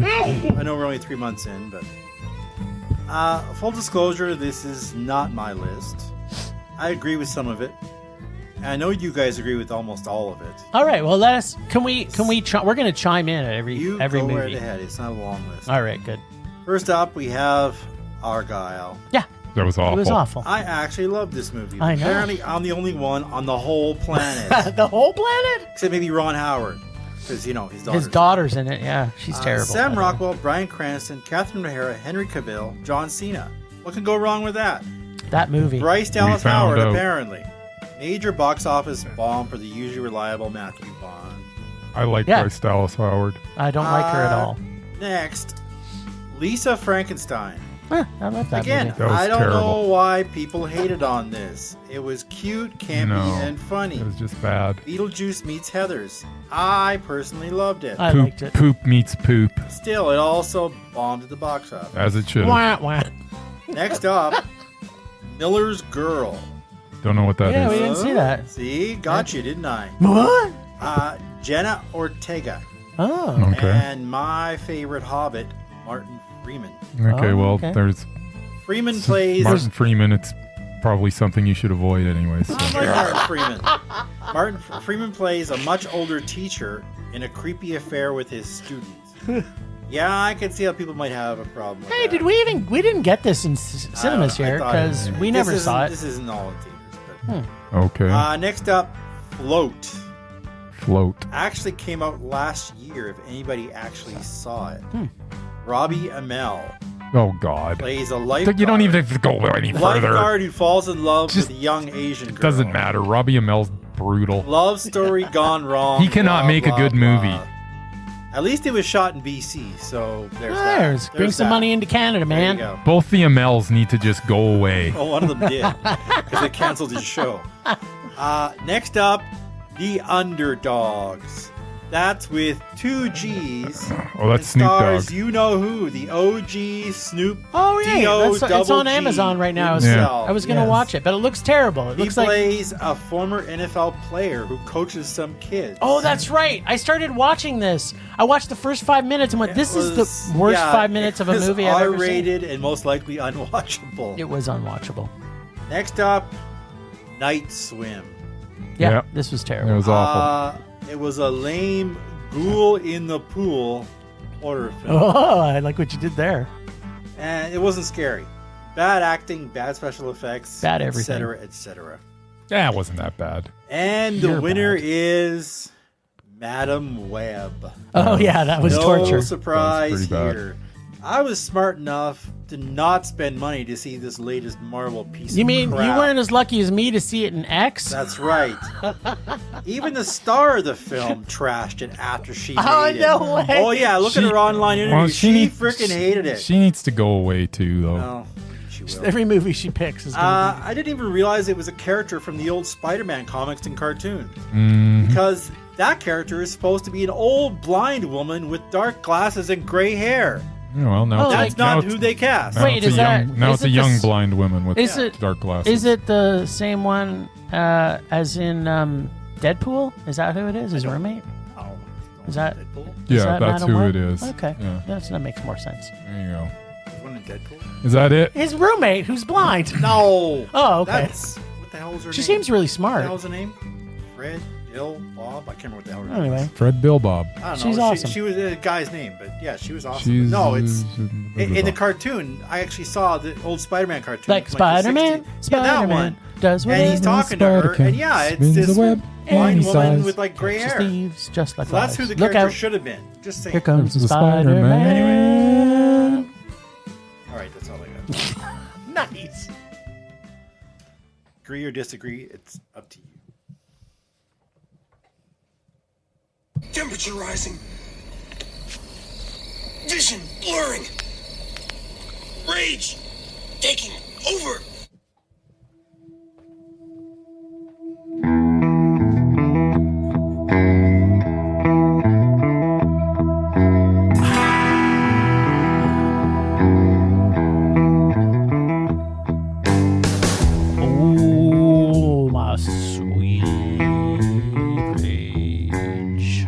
I know we're only 3 months in, but full disclosure, this is not my list. I agree with some of it. And I know you guys agree with almost all of it. All right. Well, can we? We're going to chime in at every go movie. right ahead. It's not a long list. All right. Good. First up, we have Argyle. Yeah. That was awful. It was awful. I actually love this movie. I know. Apparently, I'm the only one on the whole planet. The whole planet? Except maybe Ron Howard. Because, his daughter's in it. Yeah. She's terrible. Sam Rockwell, Bryan Cranston, Catherine O'Hara, Henry Cavill, John Cena. What can go wrong with that? That movie. Bryce Dallas Howard, apparently. Major box office bomb for the usually reliable Matthew Vaughn. I like Bryce Dallas Howard. I don't like her at all. Next, Lisa Frankenstein. I love that Again, movie. That was I don't terrible. know why people hated on this. It was cute, campy, No, and funny. It was just bad. Beetlejuice meets Heathers. I personally loved it. I liked it. Poop meets poop, Still, it also bombed at the box office. as it should. Wah, wah. Next up, Miller's Girl. Don't know what that is. Yeah, we didn't see that. See, got you, didn't I? What? Jenna Ortega. Oh. Okay. And my favorite Hobbit, Martin Freeman. Okay, Oh, well, okay. there's Freeman plays... Martin Freeman. It's probably something you should avoid anyways. So. I like Martin Freeman. Martin Freeman plays a much older teacher in a creepy affair with his students. Yeah, I can see how people might have a problem with Hey, that. we didn't get this in cinemas I here thought because it- we this never isn't- saw it. This isn't all in theaters. Okay. But, next up, Float. Float. Actually came out last year, if anybody actually saw it. Robbie Amell Oh God. plays a lifeguard. You don't even have to go any further. Lifeguard who falls in love Just- with a young Asian girl. Doesn't matter. Robbie Amell's brutal. Love story gone wrong. He cannot blah, make a blah, good blah. movie. At least it was shot in BC, so there's that. There's bring some that. money into Canada, There you man. go. Both the Amels need to just go away. Well, one of them did because they canceled his show. Next up, The Underdogs. That's with 2 G's. Oh, that's It Snoop stars Dogg. you know who, the OG Snoop. Oh yeah, D.O. it's on double G Amazon right now. himself. I was gonna Yes. watch it, but it looks terrible. It He looks like. plays a former NFL player who coaches some kids. Oh, that's right. I started watching this. I watched the first 5 minutes and went, "This is the worst 5 minutes of a movie I've ever seen." R-rated and most likely unwatchable. It was unwatchable. Next up, Night Swim. Yeah, Yeah. this was It terrible. was awful. It was a lame ghoul in the pool horror film. Oh, I like what you did there. And it wasn't scary. Bad acting, bad special effects, Bad everything. etc., etc. Yeah, it wasn't that bad. And the You're winner bad. is Madam Web. Oh yeah, that was no torture. surprise That was pretty bad. here. I was smart enough to not spend money to see this latest Marvel piece You of mean crap. you weren't as lucky as me to see it in X? That's right. Even the star of the film trashed it after she Oh, made it. no way. Oh yeah, look at She- her online interview. Well, she need- freaking hated it. She needs to go away too, though. Oh, she will. Every movie she picks is gonna I didn't even realize it was a character from the old Spider-Man comics and cartoon. Mhm. Because that character is supposed to be an old blind woman with dark glasses and gray hair. Yeah, well, now Oh, it's, That's now not it's- who they cast. now Wait, it's a is young, that- now is it's a it young this- blind woman with Is it- dark glasses. Is it the same one as in Deadpool? Is that who it is? His roommate? Oh, Is that- Deadpool? Yeah, Is that that's Madam who Web? it is. Okay, Yeah. that makes more sense. There you go. One in Deadpool? Is that it? His roommate, who's blind. No. Oh, okay. That's what the hell is her She name? seems really What the smart. hell's her name? Fred, Bill, Bob. I can't remember what the hell her name Anyway, is. Fred Bill Bob. I don't know. She's awesome. She was a guy's name, but yeah, she was awesome. She's No, it's in the cartoon. I actually saw the old Spider-Man cartoon. like from, the Spider-Man. 60s. Yeah, that Spider-Man one. does And he's whatever talking to her, and yeah, it's Spins this the web blind any woman size. with like gray catches hair. thieves just like So that's who flies. the Look character out! should have been. Just saying. Here comes the The Spider-Man. Spider-Man. All right, that's all I got. Nice. Agree or disagree, it's up to you. Temperature rising. Vision blurring. Rage taking over. Oh, my sweet rage.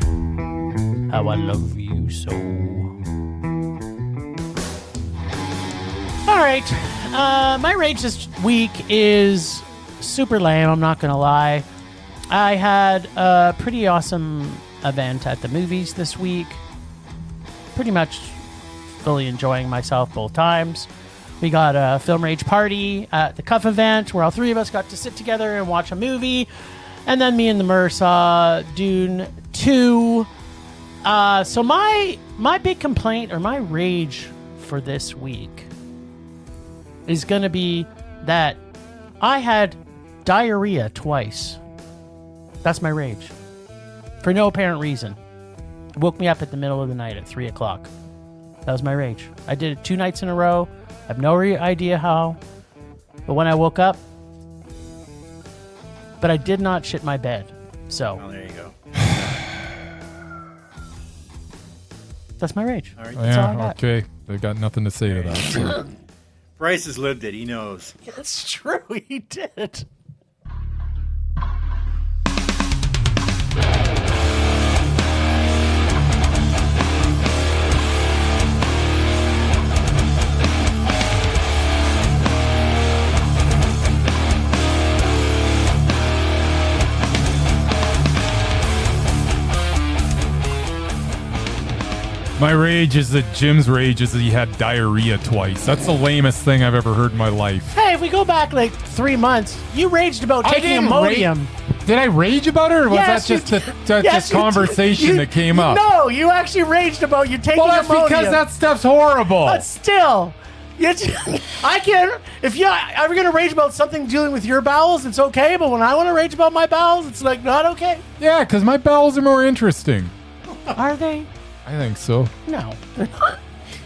How I love you so. All right. My rage this week is super lame. I'm not going to lie. I had a pretty awesome event at the movies this week. Pretty much fully enjoying myself both times. We got a Film Rage party at the Cuff event where all three of us got to sit together and watch a movie. And then me and the Mur saw Dune 2. So my big complaint or my rage for this week is going to be that I had diarrhea twice. That's my rage. For no apparent reason. It woke me up at the middle of the night at 3 o'clock. That was my rage. I did it 2 nights in a row. I have no idea how. But when I woke up, but I did not shit my bed. So Oh, there you go. that's my rage. All right. That's all I Yeah, got. okay. They've got nothing to say to that. So. Bryce has lived it. He knows. That's true. He did. My rage is that Jim's rage is that he had diarrhea twice. That's the lamest thing I've ever heard in my life. Hey, if we go back like 3 months, you raged about taking Imodium. Did I rage about it, or was Yes, that just you a Yes, you did. conversation You- that came up? No, you actually raged about you taking Well, that's Imodium. because that stuff's horrible. But still, I can't. If you're ever gonna rage about something dealing with your bowels, it's okay. But when I want to rage about my bowels, it's like not okay. Yeah, because my bowels are more interesting. Are they? I think so. No, they're not.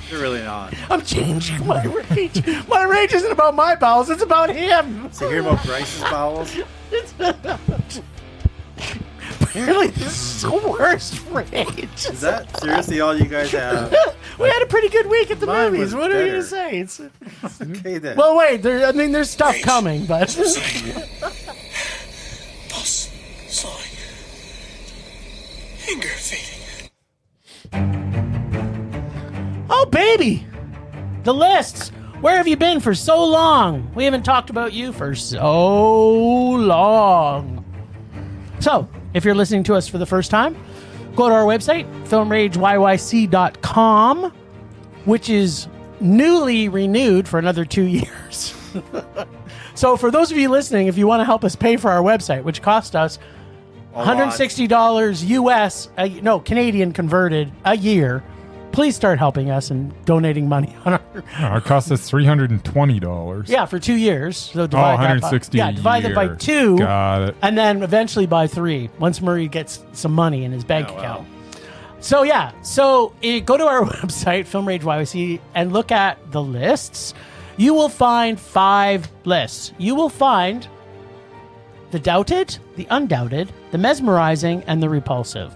They're really not. I'm changing my rage. My rage isn't about my bowels. It's about him. So hear about Bryce's bowels? It's apparently this is the worst rage. Is that seriously all you guys have? We had a pretty good week at the Mine movies. was What are you better. gonna say? It's, Okay then. well, wait. There's stuff coming, but Pulse slowing. Anger fading. oh baby, the lists. Where have you been for so long? We haven't talked about you for so long. So, if you're listening to us for the first time, go to our website, filmrageyyc.com, which is newly renewed for another 2 years. So, for those of you listening, if you want to help us pay for our website, which cost us $160 US, Canadian converted a year, please start helping us and donating money on our. It cost us $320. Yeah, for 2 years. So divide that by, 160 a divide it by year. 2. Got it. And then eventually by 3 once Murray gets some money in his bank account. So yeah, go to our website, Film Rage YYC, and look at the lists. You will find 5 lists. You will find the doubted, the undoubted, the mesmerizing, and the repulsive.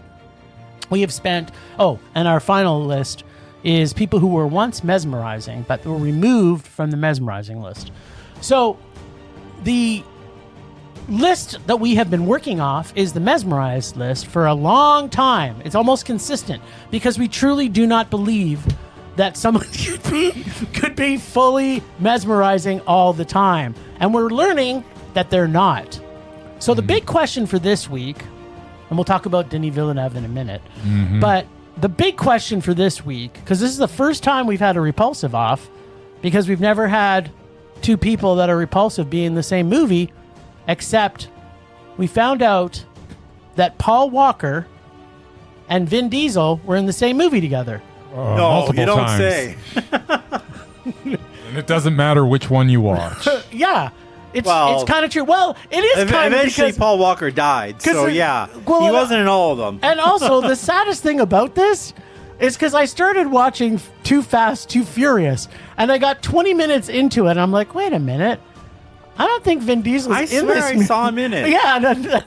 We have spent, and our final list is people who were once mesmerizing, but were removed from the mesmerizing list. So the list that we have been working off is the mesmerized list for a long time. It's almost consistent because we truly do not believe that someone could be fully mesmerizing all the time. And we're learning that they're not. So the big question for this week, and we'll talk about Denis Villeneuve in a minute, but the big question for this week, because this is the first time we've had a repulsive off, because we've never had 2 people that are repulsive be in the same movie, except we found out that Paul Walker and Vin Diesel were in the same movie together. No, multiple you don't times. say. And it doesn't matter which one you watch. Yeah. It's Well, kind of true. Well, it is kind of Eventually, because... Paul Walker died. So, yeah. well, he wasn't in all of them. And also, the saddest thing about this is because I started watching Too Fast, Too Furious, and I got 20 minutes into it, and I'm like, wait a minute. I don't think Vin Diesel's I in swear this I movie. saw him in it. Yeah, and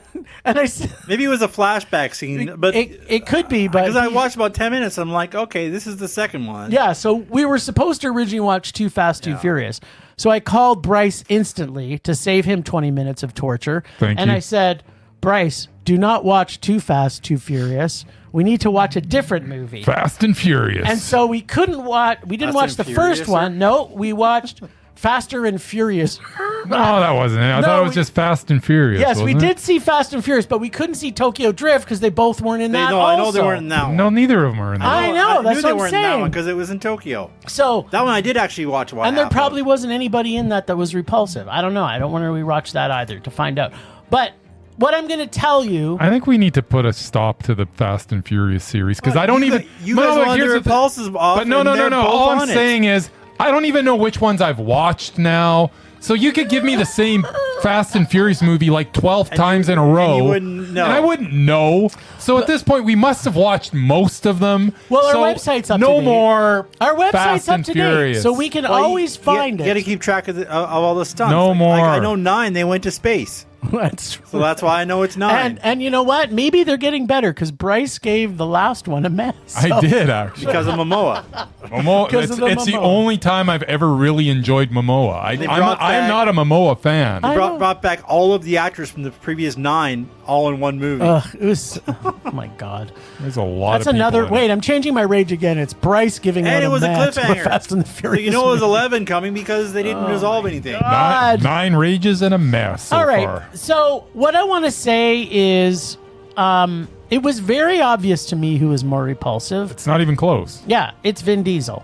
I... Maybe it was a flashback scene, but It could be, but... because I watched about 10 minutes, I'm like, okay, this is the second one. Yeah, so we were supposed to originally watch Too Fast, Too Furious. So I called Bryce instantly to save him 20 minutes of torture. Thank and you. I said, Bryce, do not watch Too Fast, Too Furious. We need to watch a different movie. Fast and Furious. And so we couldn't watch, we didn't Fast watch and the first Furious, one. No, we watched Faster and Furious. No, that wasn't it. I thought it was just Fast and Furious. Yes, we wasn't did see Fast and Furious, but we couldn't see Tokyo Drift because they both weren't in that. I know they also. weren't in that it? one. No, neither of them are in that. I know, that's knew they what I'm weren't in that saying. one because it was in Tokyo. So That one I did actually watch. and there probably wasn't anybody in that was repulsive. I don't know. I don't want to rewatch that either to find out. But what I'm going to tell you, I think we need to put a stop to the Fast and Furious series because I don't even. You No, guys but wanted here's the the thing. repulsive off. But no. and they're both All I'm on it. saying is I don't even know which ones I've watched now. So you could give me the same Fast and Furious movie like 12 times in a row. you wouldn't know. And I wouldn't know. So So at this point, we must have watched most of them. Well, our So website's up to no date. more. Our website's Fast up and to date, Furious. so we can Well, always find You got to it. keep track of all the stunts. No more. I know 9. They went to space, That's true. so that's why I know it's 9. And you know what? Maybe they're getting better because Bryce gave the last one a mess. I did actually. because of Momoa. Momoa, Because it's of the it's the Momoa. only time I've ever really enjoyed Momoa. I'm brought back- not a Momoa fan. I know. Brought back all of the actors from the previous 9 all in one movie. It was. Oh my god. There's a lot That's of people another. in it. Wait, I'm changing my rage again. It's Bryce giving And out it was a mess for cliffhanger. Fast and the So Furious. you know it was movie. 11 coming because they didn't resolve anything. God. Nine rages and a mess so All right. far. So what I want to say is, it was very obvious to me who was more repulsive. It's not even close. Yeah, it's Vin Diesel.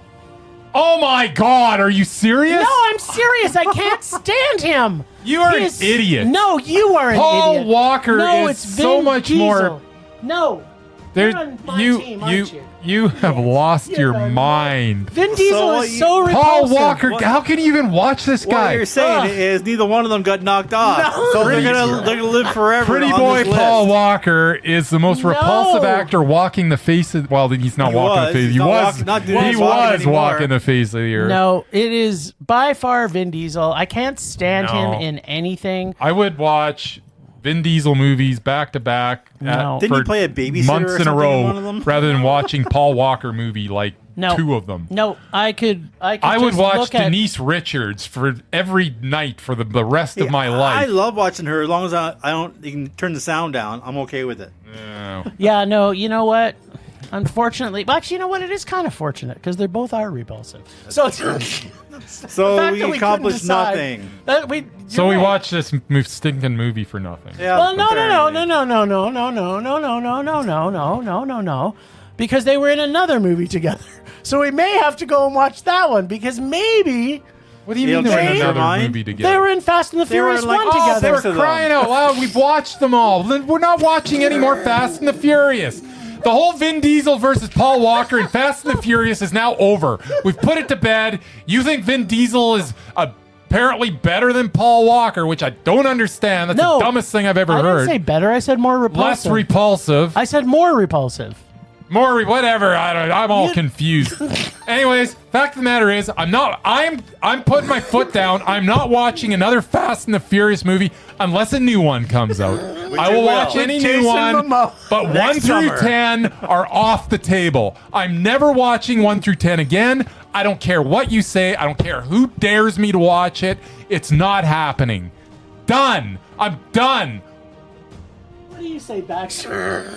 Oh my God, are you serious? No, I'm serious. I can't stand him. You are He an is- idiot. No, you are an Paul idiot. Walker no, is it's so Vin much Diesel. more- No, There, you're on my you team, you aren't you? you have lost You're your on mind. Vin Diesel what is you- so Paul repulsive. Walker, What- how can you even watch this What guy? you're saying Ugh. is neither one of them got knocked off. No. So they're gonna live forever. Pretty on boy this Paul list. Walker is the most No. repulsive actor walking the face of. Well, he's not He walking was. the face. He's He not was. walking- not doing He his walking was anymore. walking the face of the earth. No, it is by far Vin Diesel. I can't stand No. him in anything. I would watch Vin Diesel movies back to back. No. Didn't he for play a babysitter months or in a something row in one of them? rather than watching Paul Walker movie like No. 2 of them? No, I could I would just watch look at- Denise Richards for every night for the rest of my I life. love watching her as long as I don't. You can turn the sound down. I'm okay with it. Yeah. Yeah, no, you know what? Unfortunately, well, actually, you know what? It is kind of fortunate because they both are repulsive. So, So we accomplished nothing. So we watched this stinking movie for nothing. Yeah, Well, no, because they were in another movie together. So we may have to go and watch that one because maybe What do you You mean don't they're in change your another mind? movie together? they were in Fast and the They were Furious in, like, 1 all together. They were six of them. crying out loud. We've watched them all. Then we're not watching any more Fast and the Furious. The whole Vin Diesel versus Paul Walker in Fast and the Furious is now over. We've put it to bed. You think Vin Diesel is apparently better than Paul Walker, which I don't understand. That's No, the dumbest thing I've ever I heard. didn't say better. I said more Less repulsive. repulsive. I said more repulsive. More whatever. I'm all confused. Anyways, fact of the matter is, I'm putting my foot down. I'm not watching another Fast and the Furious movie unless a new one comes out. I will you watch will. any With new Jason one, Momoa. but 1 Next through summer. 10 are off the table. I'm never watching 1 through 10 again. I don't care what you say. I don't care who dares me to watch it. It's not happening. Done. I'm done. What do you say, Baxter?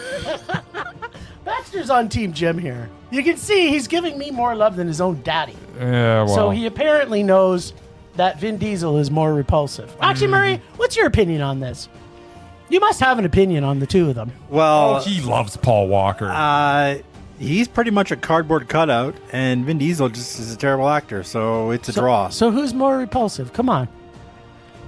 Baxter's on Team Jim here. You can see he's giving me more love than his own daddy. Yeah, well. So he apparently knows that Vin Diesel is more repulsive. Actually, Murray, what's your opinion on this? You must have an opinion on the two of them. Well, Oh, he loves Paul Walker. he's pretty much a cardboard cutout, and Vin Diesel just is a terrible actor, so it's a draw. So who's more repulsive? Come on.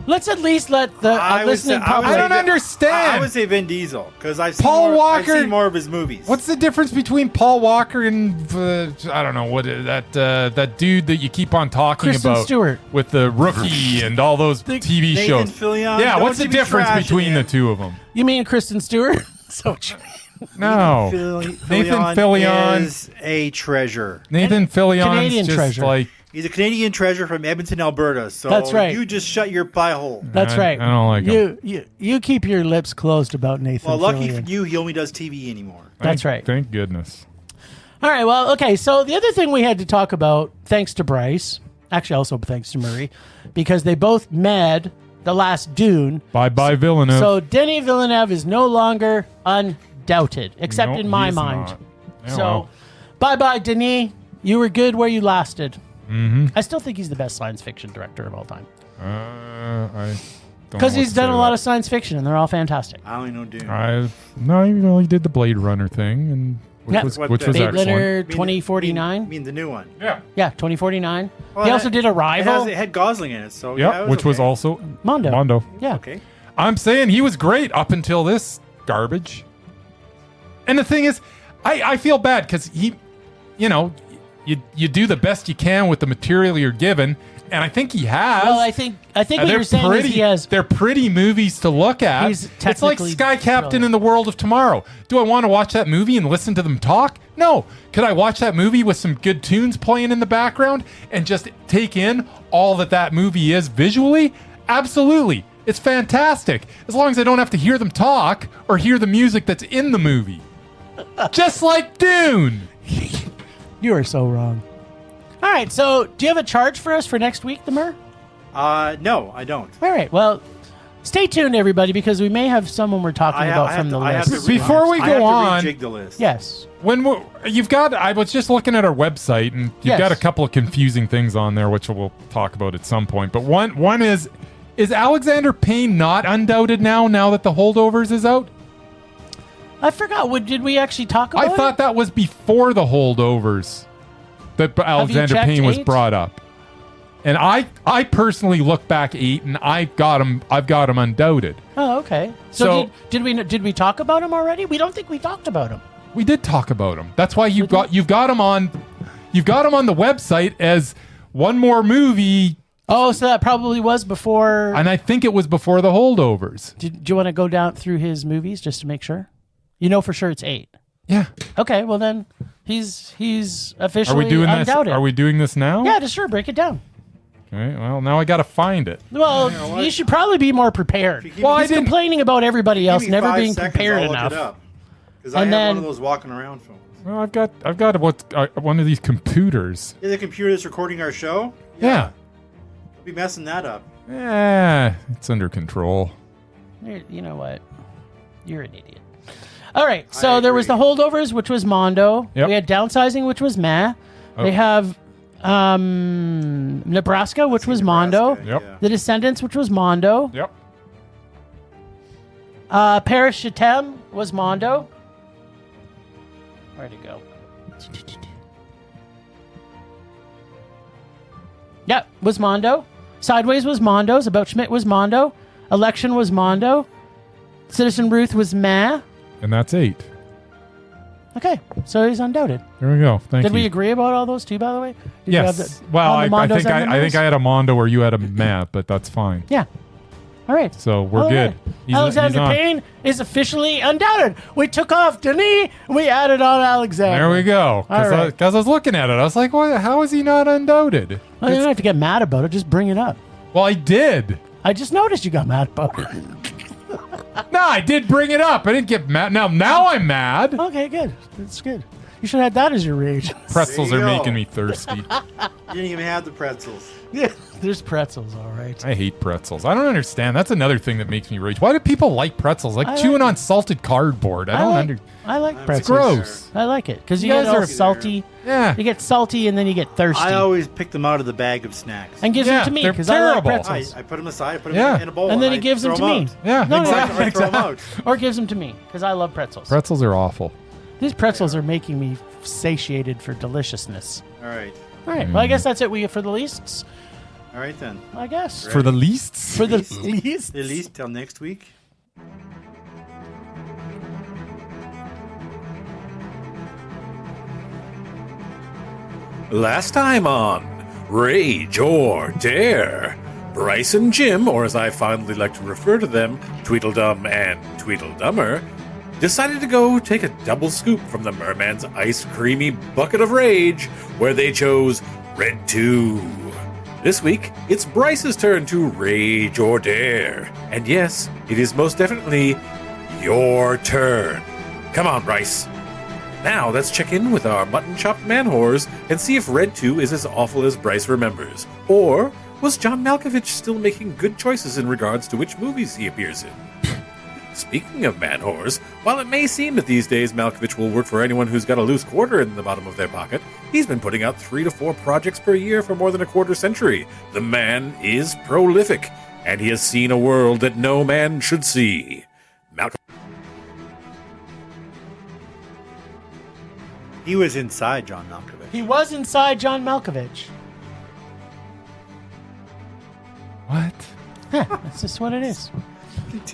Let's at least let the I would listening say- public... I don't understand. I would say Vin Diesel because I've seen Paul more, Walker- I've seen more of his movies. What's the difference between Paul Walker and I don't know what that dude that you keep on talking Kristen about Stewart. with the Rookie and all those TV Nathan shows? Fillion? Yeah, Don't what's the you be difference trashing between the him. two of them? You mean Kristen Stewart? So what you mean? No, Nathan Fillion is a treasure. Nathan Fillion's Canadian just treasure. like He's a Canadian treasure from Edmonton, Alberta. So That's right. You just shut your pie hole. That's I right. don't like him. You keep your lips closed about Nathan Well, lucky Fillion. for you, he only does TV anymore. That's right. Thank goodness. All right, well, okay, so the other thing we had to talk about, thanks to Bryce, actually also thanks to Murray, because they both made the last Dune. Bye Villeneuve. So Denis Villeneuve is no longer undoubted, except No, in my he's mind. not. Yeah, So well. bye-bye, Denis. You were good where you lasted. Mm-hmm. I still think he's the best science fiction director of all time. I don't know Because what he's to done say a to lot that. of science fiction, and they're all fantastic. I only know Dune. No, he did the Blade Runner thing, and which Yeah. was What which the- was Blade excellent. Runner Mean- 2049. mean the new one. Yeah, Yeah, 2049. Well, he it also had- did Arrival. It had Gosling in it, so yeah, it which was okay. also Mondo. Mondo. Yeah. okay. I'm saying he was great up until this garbage. And the thing is, I feel bad because he, you do the best you can with the material you're given, and I think he has. Well, I think what you're saying is he has. They're pretty movies to look at. He's It's like technically Sky Captain brilliant. in the World of Tomorrow. Do I want to watch that movie and listen to them talk? No. Could I watch that movie with some good tunes playing in the background and just take in all that movie is visually? Absolutely. It's fantastic. As long as I don't have to hear them talk or hear the music that's in the movie. Just like Dune. You are so wrong. All right, so do you have a charge for us for next week, the Mur? No, I don't. All right, well, stay tuned, everybody, because we may have someone we're talking about from the list. Before we go on, rejig the list. Yes. I was just looking at our website, and you've got a couple of confusing things on there, which we'll talk about at some point. But one is Alexander Payne not undoubted now that the Holdovers is out? I forgot. Did we actually talk about it? I thought that was before the Holdovers that Alexander checked Payne was 8? brought up. And I personally look back 8, and I've got him undoubted. Oh, okay. So did we talk about him already? We don't think we talked about him. We did talk about him. That's why you've got him on the website as one more movie. Oh, so that probably was before. And I think it was before the Holdovers. Do you want to go down through his movies just to make sure? You know for sure it's 8. Yeah. Okay, well then he's officially Are we doing undoubted. this? Are we doing this now? Yeah, just sure. Break it down. Okay. Well, now I got to find it. Well, you should probably be more prepared. Well, I He's didn't. complaining about everybody else Give me never 5 being seconds, prepared I'll enough. Look it up. Because I And have then- one of those walking around phones. Well, I've got one of these computers. Yeah, the computer that's recording our show? Yeah. We'll be messing that up. It's under control. You know what? You're an idiot. All right, so I there was the agree. Holdovers, which was Mondo. Yep. We had Downsizing, which was Meh. Oh. They have Nebraska, which was Mondo. Yep. Yeah. The Descendants, which was Mondo. Yep. Paris Chatham was Mondo. Where'd it go? Yeah, was Mondo. Sideways was Mondo's. About Schmidt was Mondo. Election was Mondo. Citizen Ruth was Meh. And that's 8. Okay, so he's undoubted. There we go. Thank Did you. we agree about all those too, by the way? Did you have Yes. the- Well, on the I Mondos think and the I think Mehs? I had a Mondo where you had a Meh, but that's fine. Yeah. All right. So we're All good. right. He's Alexander on. Payne is officially undoubted. We took off Denis, and we added on Alexander. There we go. All right. Because I was looking at it, I was like, "What? How is he not undoubted?" Well, you don't have to get mad about it. Just bring it up. Well, I did. I just noticed you got mad about it. No, I did bring it up. I didn't get mad. Now I'm mad. Okay, good. That's good. You should have had that as your rage. Pretzels There are you go. making me thirsty. You didn't even have the pretzels. Yeah, there's pretzels, all right. I hate pretzels. I don't understand. That's another thing that makes me rage. Why do people like pretzels? Like I like chewing it. on salted cardboard. I don't understand. I like It's pretzels. Gross. I like it because you You get guys all are- salty. Yeah. You get salty and then you get thirsty. I always pick them out of the bag of snacks. And gives Yeah, them to me they're because I like terrible. pretzels. I put them aside. I put them Yeah. in a bowl. And then I he gives them throw to me. out. Yeah, No, no, exactly. I throw them out. Or gives them to me because I love pretzels. Pretzels are awful. These pretzels are making me satiated for deliciousness. All right. All right. Well, I guess that's it. We for the leasts. All right then. I guess For the leasts? for the least. At least till next week. Last time on Rage or Dare, Bryce and Jim, or as I fondly like to refer to them, Tweedledum and Tweedledummer, decided to go take a double scoop from the merman's ice creamy bucket of rage, where they chose Red 2. This week, it's Bryce's turn to Rage or Dare. And yes, it is most definitely your turn. Come on, Bryce. Now let's check in with our mutton-chopped man-whores and see if Red 2 is as awful as Bryce remembers. Or was John Malkovich still making good choices in regards to which movies he appears in? Speaking of man-whores, while it may seem that these days Malkovich will work for anyone who's got a loose quarter in the bottom of their pocket, he's been putting out 3 to 4 projects per year for more than a quarter century. The man is prolific, and he has seen a world that no man should see. He was inside John Malkovich. He was inside John Malkovich. What? That's just what it is.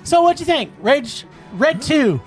So what'd you think? Red 2.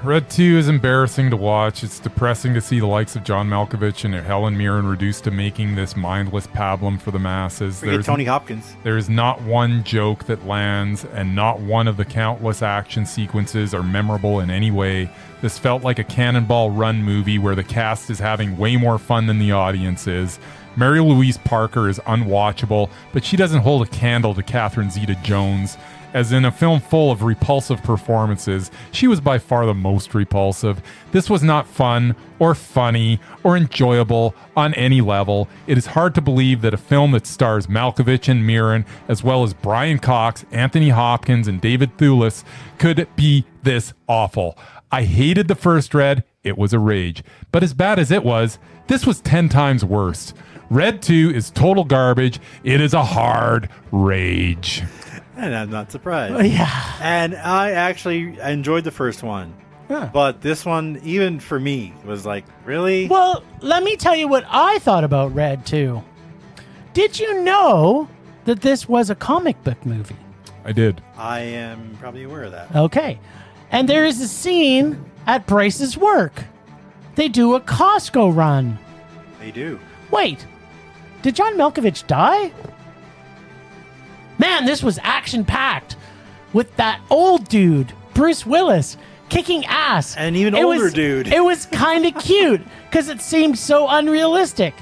Red 2 is embarrassing to watch. It's depressing to see the likes of John Malkovich and Helen Mirren reduced to making this mindless pablum for the masses. Forget Tony Hopkins. There is not one joke that lands, and not one of the countless action sequences are memorable in any way. This felt like a Cannonball Run movie where the cast is having way more fun than the audience is. Mary Louise Parker is unwatchable, but she doesn't hold a candle to Catherine Zeta-Jones. As in a film full of repulsive performances, she was by far the most repulsive. This was not fun, or funny, or enjoyable on any level. It is hard to believe that a film that stars Malkovich and Mirren, as well as Brian Cox, Anthony Hopkins, and David Thewlis, could be this awful. I hated the first Red. It was a rage. But as bad as it was, this was 10 times worse. Red 2 is total garbage. It is a hard rage. And I'm not surprised. Yeah. And I actually enjoyed the first one. Huh. But this one, even for me, was like, really? Well, let me tell you what I thought about Red 2. Did you know that this was a comic book movie? I did. I am probably aware of that. Okay. And there is a scene at Bryce's work. They do a Costco run. They do. Wait, did John Malkovich die? Man, this was action-packed with that old dude, Bruce Willis, kicking ass. And even It older was- dude. It was kind of cute because it seemed so unrealistic.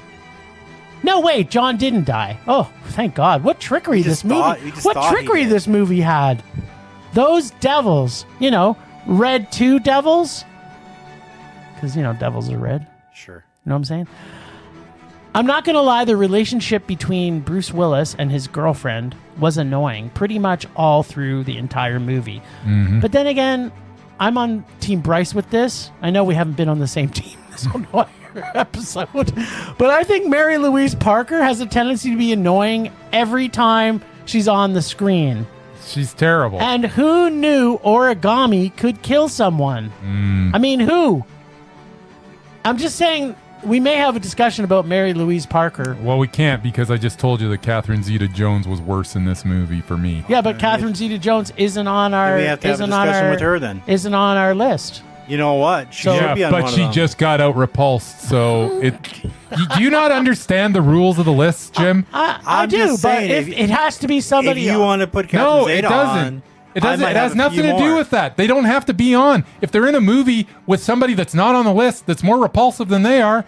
No, wait, John didn't die. Oh, thank God. What trickery We this just thought- movie. we just What thought he trickery did. this movie had. Those devils, Red 2 devils. Because, devils are red. Sure. You know what I'm saying? I'm not going to lie, the relationship between Bruce Willis and his girlfriend was annoying pretty much all through the entire movie. But then again, I'm on Team Bryce with this. I know we haven't been on the same team this whole episode, but I think Mary Louise Parker has a tendency to be annoying every time she's on the screen. She's terrible. And who knew origami could kill someone? I mean, who? I'm just saying, we may have a discussion about Mary Louise Parker. Well, we can't because I just told you that Catherine Zeta-Jones was worse in this movie for me. Yeah, but Catherine Zeta-Jones isn't on our. Then we have to have a discussion with her then. Isn't on our list. You know what? She So- should be on but one she of them. just got out repulsed, so it. Do you not understand the rules of the list, Jim? I I'm do, just but saying, if if- it has to be If somebody. you want to put Catherine No, Zeta it doesn't. on, It doesn't. I might It has have a nothing few to do more. with that. They don't have to be on. If they're in a movie with somebody that's not on the list, that's more repulsive than they are,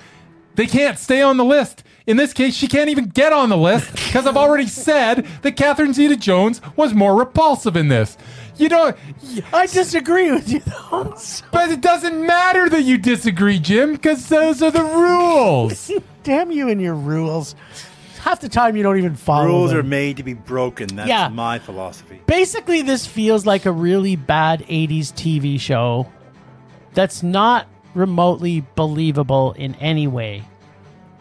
they can't stay on the list. In this case, she can't even get on the list because I've already said that Catherine Zeta-Jones was more repulsive in this. You know, I disagree with you, though. but it doesn't matter that you disagree, Jim, because those are the rules. Damn you and your rules. Half the time you don't even follow Rules them. are made to be broken. That's Yeah. my philosophy. Basically, this feels like a really bad 80s TV show that's not remotely believable in any way.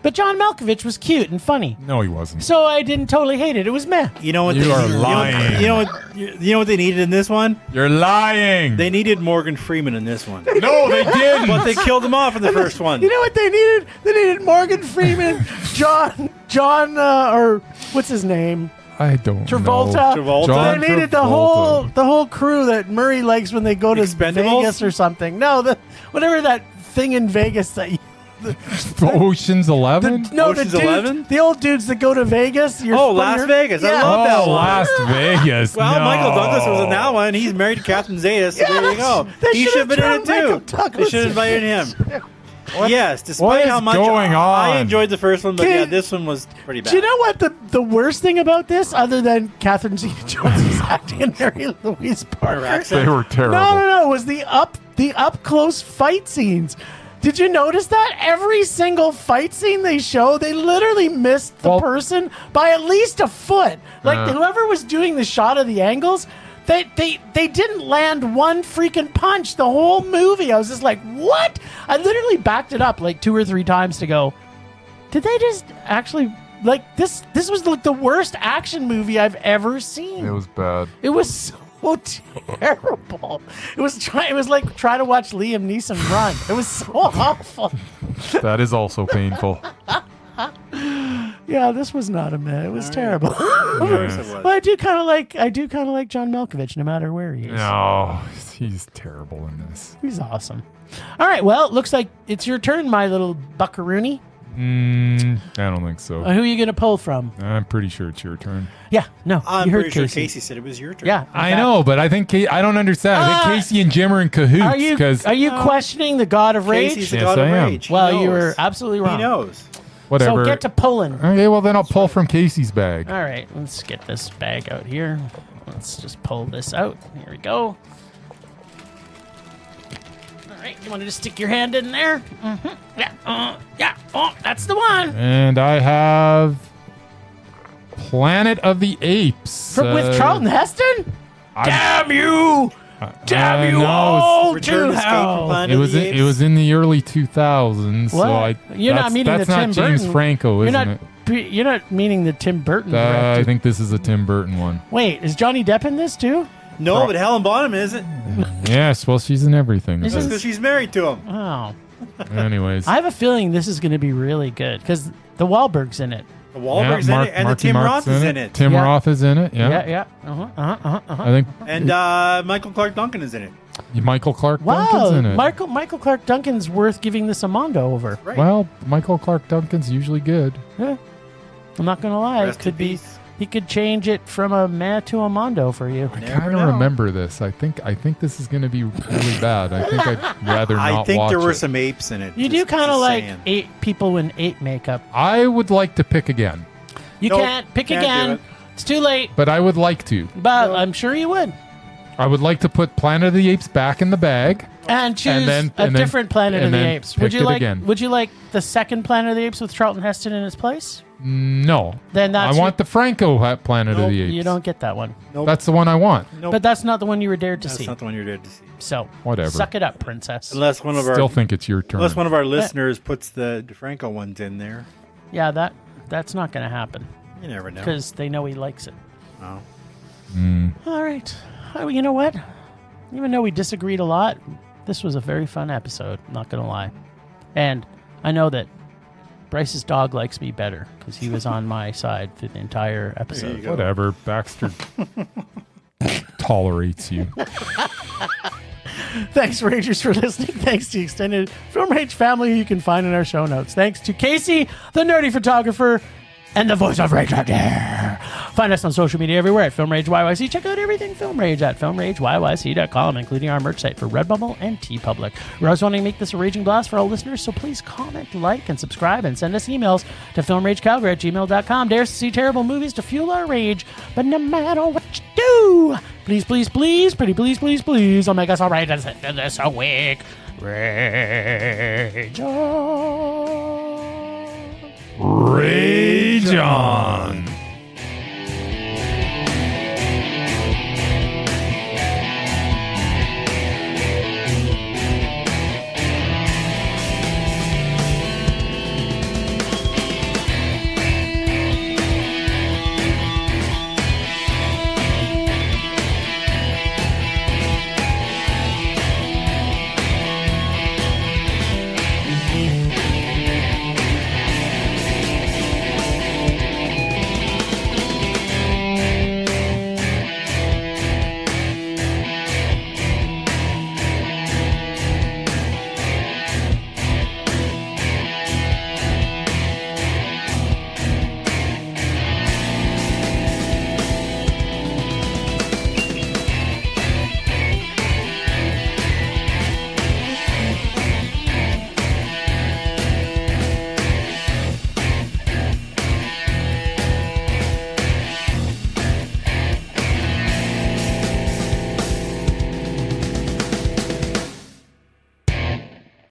But John Malkovich was cute and funny. No, he wasn't. So I didn't totally hate it. It was meh. You know what? You they, are you know- lying. You know what they needed in this one? You're lying. They needed Morgan Freeman in this one. No, they didn't. But they killed him off in the first one. You know what they needed? They needed Morgan Freeman, John, or what's his name? I don't Travolta. know. Travolta. John They needed Travolta. the whole crew that Murray likes when they go to Expendables? Vegas or something. No, whatever that thing in Vegas that you, Ocean's 11? Ocean's 11? the old dudes that go to Vegas. You're Oh, Las Vegas. I love that one. Las Vegas. Well, no. Michael Douglas was in that one. He's married to Catherine Zeta, so there you go. They He should should have been in have it thrown too. Michael They Douglas should have invited him. Yes, What despite is how much going I on? enjoyed the first one, but Dude, yeah, this one was pretty bad. Do you know what the worst thing about this, other than Catherine Zeta-Jones acting and Mary Louise Parker? Her accent? They were terrible. No, was the up close fight scenes. Did you notice that? Every single fight scene they show, they literally missed the Well- person by at least a foot. Like whoever was doing the shot of the angles, they didn't land one freaking punch the whole movie. I was just like, what? I literally backed it up like 2 or 3 times to go, did they just actually like this was like the worst action movie I've ever seen. It was bad. It was so terrible. It was like trying to watch Liam Neeson run. It was so awful. That is also painful. Yeah, this was not a meh. It was terrible. Of course it was. But I do kind of like John Malkovich, no matter where he is. No, he's terrible in this. He's awesome. All right, well, it looks like it's your turn, my little buckaroony. I don't think so. Who are you going to pull from? I'm pretty sure it's your turn. Yeah, no, I'm you heard pretty sure Casey. Casey said it was your turn. Yeah, in I fact- know, but I think I don't understand. I think Casey and Jim are in cahoots because Are you questioning the God of Rage? Casey's the Yes, god of I am. rage. He Well, you knows. were absolutely wrong. He knows. whatever. So get to pulling. Okay, well then I'll pull from Casey's bag. All right, let's get this bag out here. Let's just pull this out. Here we go. All right, you want to just stick your hand in there? Mm-hmm. Yeah. Oh, that's the one. And I have Planet of the Apes With Charlton Heston? Damn you! Damn you no, all Return to Escape from hell! Planet It of was the it was in the early 2000s. What? So I You're not meaning that's the not Tim James Burton. Franco, isn't it? You're not meaning the Tim Burton I directed. think this is a Tim Burton one. Wait, is Johnny Depp in this too? No, but Helen Bonham isn't. Yes, well she's in everything. Is That's it- because she's married to him. Oh, Anyways, I have a feeling this is going to be really good because the Wahlberg's in it. The Wahlberg's in it, and the Marky Tim Mark's Roth is in it. Tim Yeah. Roth is in it. Yeah. I think And Michael Clark Duncan is in it. Michael Clark Duncan's Wow, in it. Michael Clark Duncan's worth giving this a mondo over. Right. Well, Michael Clark Duncan's usually good. Yeah. I'm not gonna lie, Rest it could in be. peace. He could change it from a meh to a mondo for you. I Never kind of know. remember this. I think this is going to be really bad. I think I'd rather not I think watch there were it. some apes in it. You do just- kind of just like saying. ape people in ape makeup. I would like to pick again, You Nope, can't pick can't do again. it. It's too late. but I would like to. But I'm sure you would. I would like to put Planet of the Apes back in the bag. And choose then- a and then- different Planet of and the then Apes. Would pick you it like? again. Would you like the second Planet of the Apes with Charlton Heston in its place? No. Then that's I want the Franco Planet of the Apes. You don't get that one. Nope. That's the one I want. Nope. But that's not the one you were dared to That's see. not the one you're dead to see. So Whatever. suck it up, princess. Unless one of Still our think it's your turn. unless one of our listeners puts the DeFranco ones in there. Yeah, that's not going to happen You never know. because they know he likes it. Oh. All right. You know what? Even though we disagreed a lot, this was a very fun episode. Not going to lie. And I know that Bryce's dog likes me better because he was on my side through the entire episode. go. Whatever. Baxter tolerates you. Thanks, Rangers, for listening. Thanks to the extended Film Rage family who you can find in our show notes. Thanks to Casey, the nerdy photographer, and the voice of Rage right there. Find us on social media everywhere at Film Rage YYC. Check out everything Film Rage at filmrageyyc.com, including our merch site for Redbubble and TeePublic. We're always wanting to make this a raging blast for all listeners, so please comment, like, and subscribe, and send us emails to filmragecalgary@gmail.com. Dare us to see terrible movies to fuel our rage, but no matter what you do, please, please, please, pretty please, please, please, I'll make us all right this a week. Rage on. Rage on.